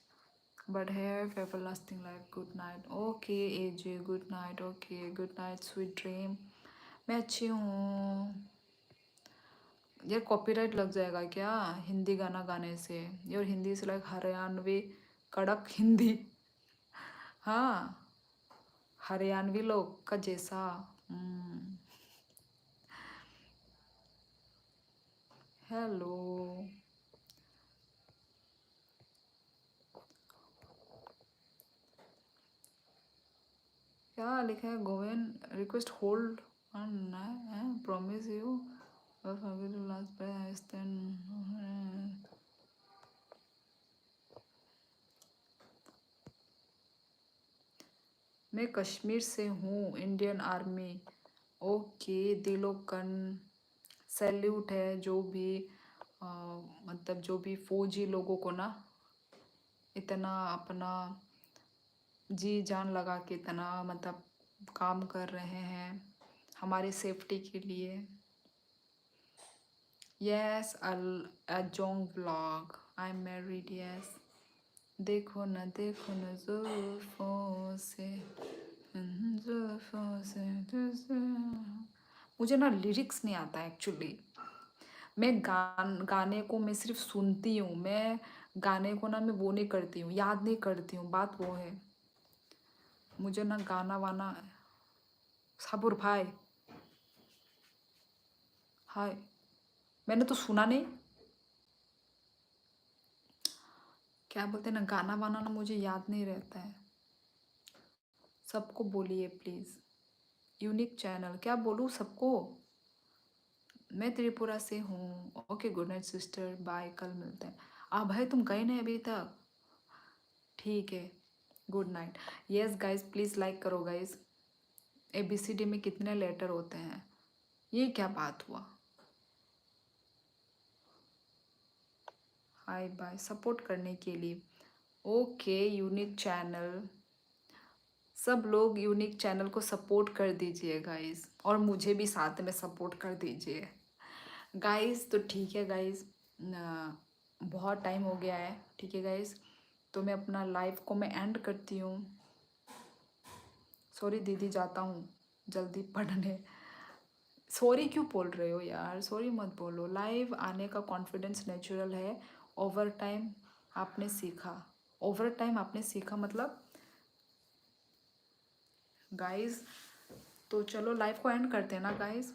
but have everlasting life. Good night. Okay AJ, good night. Okay, good night, sweet dream. मैं अच्छी हूँ। यार कॉपीराइट लग जाएगा क्या हिंदी गाना गाने से? यार हिंदी से लाइक हरियाणवी कड़क हिंदी। हाँ हरियाणवी लोग का जैसा। हेलो। क्या लिखा है? गोवेन request hold on promise you last मैं कश्मीर से हूँ, इंडियन आर्मी। ओके दिलोकन, सैल्यूट है जो भी मतलब जो भी फौजी लोगों को ना इतना अपना जी जान लगा के इतना मतलब काम कर रहे हैं हमारी सेफ्टी के लिए। Yes Ajong vlog, I am married. Yes देखो न जुल्फों से, जुल्फों से तुझसे। मुझे ना लिरिक्स नहीं आता एक्चुअली। मैं गाने को मैं सिर्फ सुनती हूँ, मैं गाने को ना मैं वो नहीं करती हूँ, याद नहीं करती हूँ, बात वो है। मुझे ना गाना वाना। साबुर भाई हाय, मैंने तो सुना नहीं। क्या बोलते हैं ना, गाना वाना ना मुझे याद नहीं रहता है। सबको बोलिए प्लीज़। यूनिक चैनल क्या बोलूँ सबको? मैं त्रिपुरा से हूँ। Okay good night sister, bye, कल मिलते हैं। भाई तुम गए नहीं अभी तक? ठीक है, good night. Yes guys please like करो गाइस। ABCD में कितने लेटर होते हैं? ये क्या बात हुआ? हाय बाय, सपोर्ट करने के लिए। ओके यूनिक चैनल, सब लोग यूनिक चैनल को सपोर्ट कर दीजिए गाइस, और मुझे भी साथ में सपोर्ट कर दीजिए गाइस। तो ठीक है गाइस, बहुत टाइम हो गया है, ठीक है गाइस। तो मैं अपना लाइव को मैं एंड करती हूँ। सॉरी दीदी, जाता हूँ जल्दी पढ़ने। सॉरी क्यों बोल रहे हो यार? सॉरी मत बोलो। लाइव आने का कॉन्फिडेंस नेचुरल है। ओवर टाइम आपने सीखा, ओवर टाइम आपने सीखा मतलब गाइस। तो चलो लाइव को एंड करते हैं ना guys.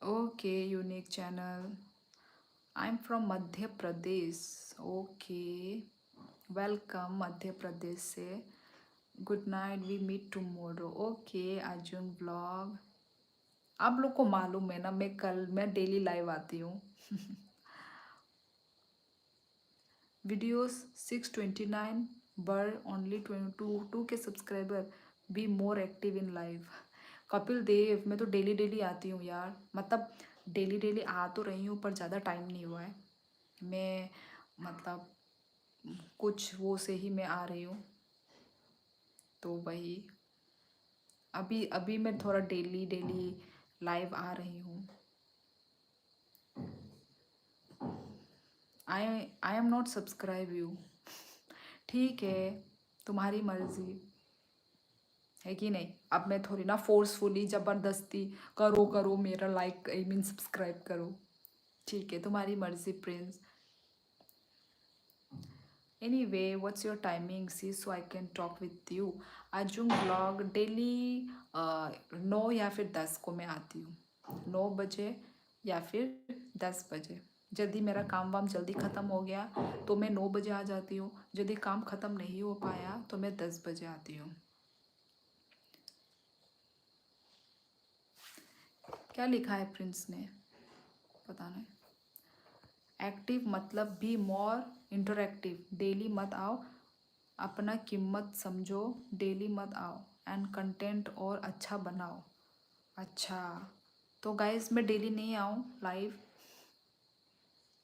Okay unique channel, I am from Madhya Pradesh. Okay welcome Madhya Pradesh से। Good night, we meet tomorrow. Okay Arjun blog, आप लोग को मालूम है ना मैं डेली लाइव आती हूँ। वीडियोस 629 बर ओनली 22 के subscriber, be more active in live. Kapil Dev, मैं तो डेली डेली आती हूँ यार, मतलब डेली डेली आ तो रही हूँ पर ज़्यादा टाइम नहीं हुआ है। मैं मतलब कुछ वो से ही मैं आ रही हूँ। तो वही अभी अभी मैं थोड़ा डेली डेली लाइव आ रही हूँ। आई एम नॉट सब्सक्राइब यू। ठीक है, तुम्हारी मर्जी है कि नहीं। अब मैं थोड़ी ना फोर्सफुली ज़बरदस्ती करो करो मेरा लाइक आई मीन सब्सक्राइब करो। ठीक है, तुम्हारी मर्जी Prince. Anyway what's your timing see so I can talk with you. Arjun blog daily 9 या फिर 10 को मैं आती हूँ। 9 बजे या फिर 10 बजे। यदि मेरा काम वाम जल्दी ख़त्म हो गया तो मैं 9 बजे आ जाती हूँ। यदि काम ख़त्म नहीं हो पाया तो मैं 10 बजे आती हूँ। क्या लिखा है प्रिंस ने, पता नहीं। एक्टिव मतलब बी मोर इंटरैक्टिव। डेली मत आओ, अपना कीमत समझो। डेली मत आओ एंड कंटेंट और अच्छा बनाओ। अच्छा, तो गाइस मैं डेली नहीं आऊँ लाइव।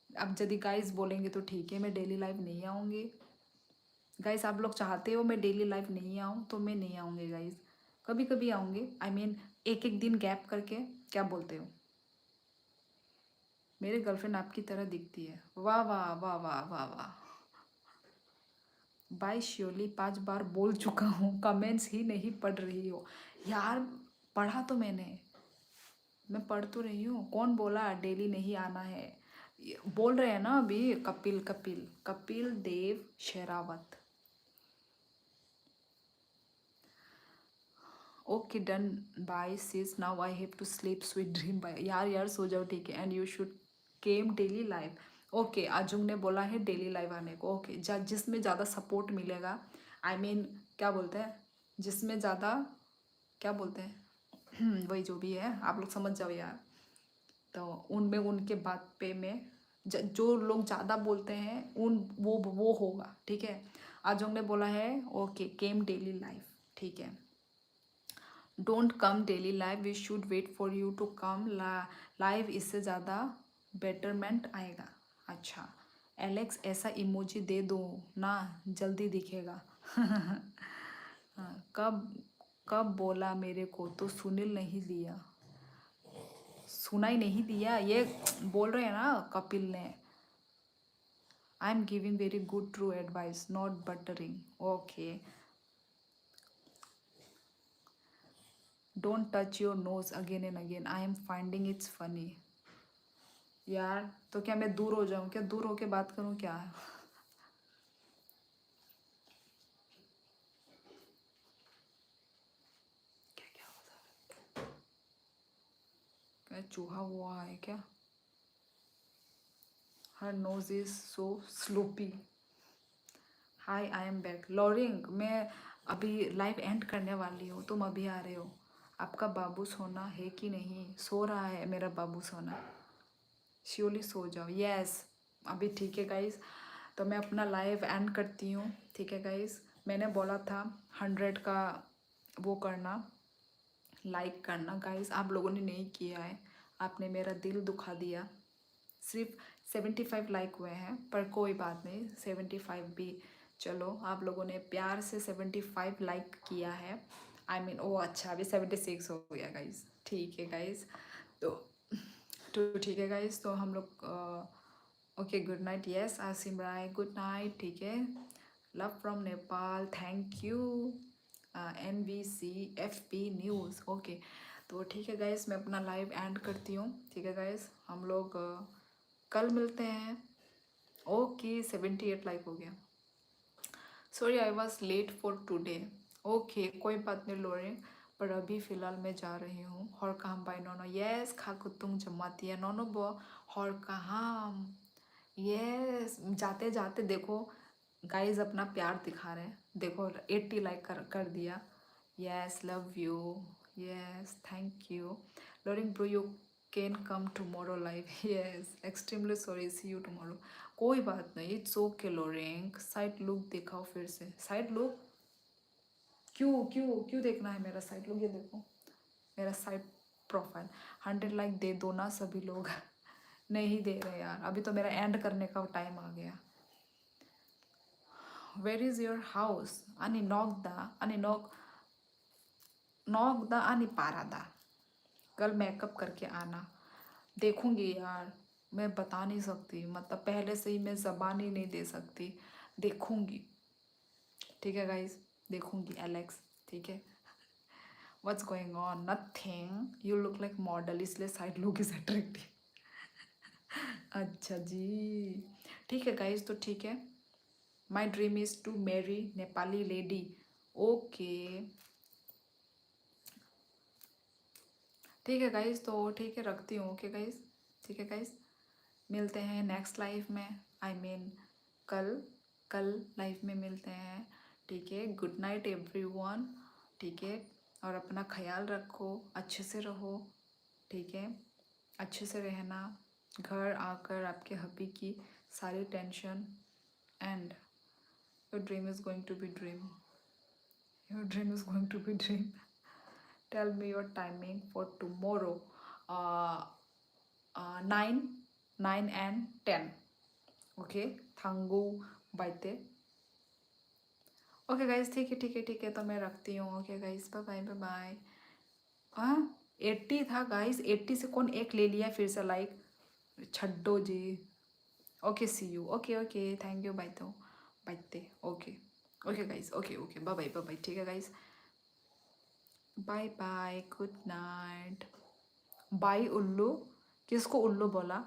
अब यदि गाइस बोलेंगे तो ठीक है, मैं डेली लाइव नहीं आऊँगी। गाइस आप लोग चाहते हो मैं डेली लाइव नहीं आऊँ तो मैं नहीं आऊँगी गाइस। कभी कभी आऊँगी, आई मीन एक एक दिन गैप करके। क्या बोलते हो? मेरी गर्लफ्रेंड आपकी तरह दिखती है। वाह वाह वाह वाह वाह वाह। बाय श्योरली 5 बार बोल चुका हूँ, कमेंट्स ही नहीं पढ़ रही हो। यार पढ़ा तो मैं पढ़ तो रही हूँ। कौन बोला डेली नहीं आना है? बोल रहे हैं ना अभी, Kapil Kapil Kapil Dev Sherawat. Okay done bye sis, now I have to sleep sweet dream bye. यार सो जाओ ठीक है। And you should came daily live. Okay, Ajung ने बोला है डेली लाइव आने को। ओके, जिसमें ज़्यादा सपोर्ट मिलेगा, आई मीन क्या बोलते हैं, जिसमें ज़्यादा क्या बोलते हैं वही जो भी है आप लोग समझ जाओ यार। तो उनमें उनके बात पे मैं जो लोग ज़्यादा बोलते हैं उन वो होगा। ठीक है, आजुंग ने बोला है ओके केम डेली लाइव। ठीक है, don't come daily live, we should wait for you to come live, इससे ज़्यादा बेटरमेंट आएगा। अच्छा एलेक्स ऐसा इमोजी दे दो ना, जल्दी दिखेगा। हाँ, कब कब बोला मेरे को तो सुनील नहीं दिया, सुना ही नहीं दिया। ये बोल रहे हैं ना कपिल ने। I am giving very good true advice not buttering. Okay, don't touch your nose again and again, I am finding it's funny. यार तो क्या मैं दूर हो जाऊं क्या? दूर होके बात करूं क्या? क्या क्या हो रहा है? क्या चूहा हुआ है क्या? Her nose is so sloppy. Hi I am back. Lowering मैं अभी लाइव एंड करने वाली हूँ, तुम अभी आ रहे हो। आपका बाबू सोना है कि नहीं? सो रहा है मेरा बाबू सोना। श्योरली सो जाओ। यस अभी ठीक है गाइस, तो मैं अपना लाइव एंड करती हूँ। ठीक है गाइस, मैंने बोला था 100 का वो करना, लाइक करना। गाइस आप लोगों ने नहीं किया है, आपने मेरा दिल दुखा दिया। सिर्फ 75 लाइक हुए हैं, पर कोई बात नहीं, 75 भी चलो। आप लोगों ने प्यार से 75 लाइक किया है। आई मीन ओ अच्छा अभी 76 हो गया गाइस। ठीक है गाइस, तो ठीक है गाइस, तो हम लोग okay good night. Yes Asim Rai good night. ठीक है, love from Nepal, thank you NBCFP news. Okay, तो ठीक है गाइस, मैं अपना लाइव एंड करती हूँ। ठीक है गाइस, हम लोग कल मिलते हैं। ओके 78 लाइक हो गया। Sorry I was late for today. Okay कोई बात नहीं लोरे, पर अभी फ़िलहाल मैं जा रही हूँ। हर काम बाय नोनो। यस खाकुतुंग जमाती है नोनो बो हर काम। यस जाते जाते देखो गाइज अपना प्यार दिखा रहे हैं। देखो 80 लाइक कर दिया। Yes love you. Yes thank you Loring bro, you can come tomorrow live. Yes extremely sorry, see you tomorrow. कोई बात नहीं, it's okay Loring. Side look दिखाओ फिर से। साइड लुक क्यों क्यों क्यों देखना है मेरा साइड लुक? ये देखो मेरा साइड प्रोफाइल। 100 लाइक दे दो ना सभी लोग। नहीं दे रहे यार, अभी तो मेरा एंड करने का टाइम आ गया। वेर इज योर हाउस आणि नॉक द आणि पारादा। कल मेकअप करके आना। देखूंगी यार, मैं बता नहीं सकती, मतलब पहले से ही मैं ज़बान ही नहीं दे सकती। देखूंगी, ठीक है गाइस, देखूंगी एलेक्स, ठीक है। What's going on? Nothing, you look like model, इसलिए साइड लुक इज अट्रैक्टिव। अच्छा जी, ठीक है गाइस, तो ठीक है। My dream is to marry Nepali lady. Okay, ठीक है गाइस, तो ठीक है, रखती हूँ। ओके गाइस, ठीक है गाइस, मिलते हैं नेक्स्ट लाइफ में। आई मीन कल लाइफ में मिलते हैं, ठीक है। गुड नाइट एवरीवन, ठीक है। और अपना ख्याल रखो, अच्छे से रहो, ठीक है। अच्छे से रहना। घर आकर आपके हबी की सारी tension and your dream is going to be dream, your dream is going to be dream. Tell me your timing for tomorrow, 9 and 10, okay, थांगू बाइते। ओके गाइस, ठीक है ठीक है ठीक है, तो मैं रखती हूँ। Okay guys, bye bye bye bye. हाँ, 80 था गाइस, 80 से कौन एक ले लिया फिर से लाइक, छड्डो जी। Okay, see you, okay okay, thank you, बाइते बाइते। Okay okay guys, okay okay, bye bye bye bye, ठीक है guys, bye bye, good night. Bye उल्लू, किसको उल्लू बोला?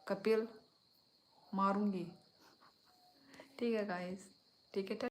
कपिल, मारूंगी, ठीक है गाइस, ठीक है।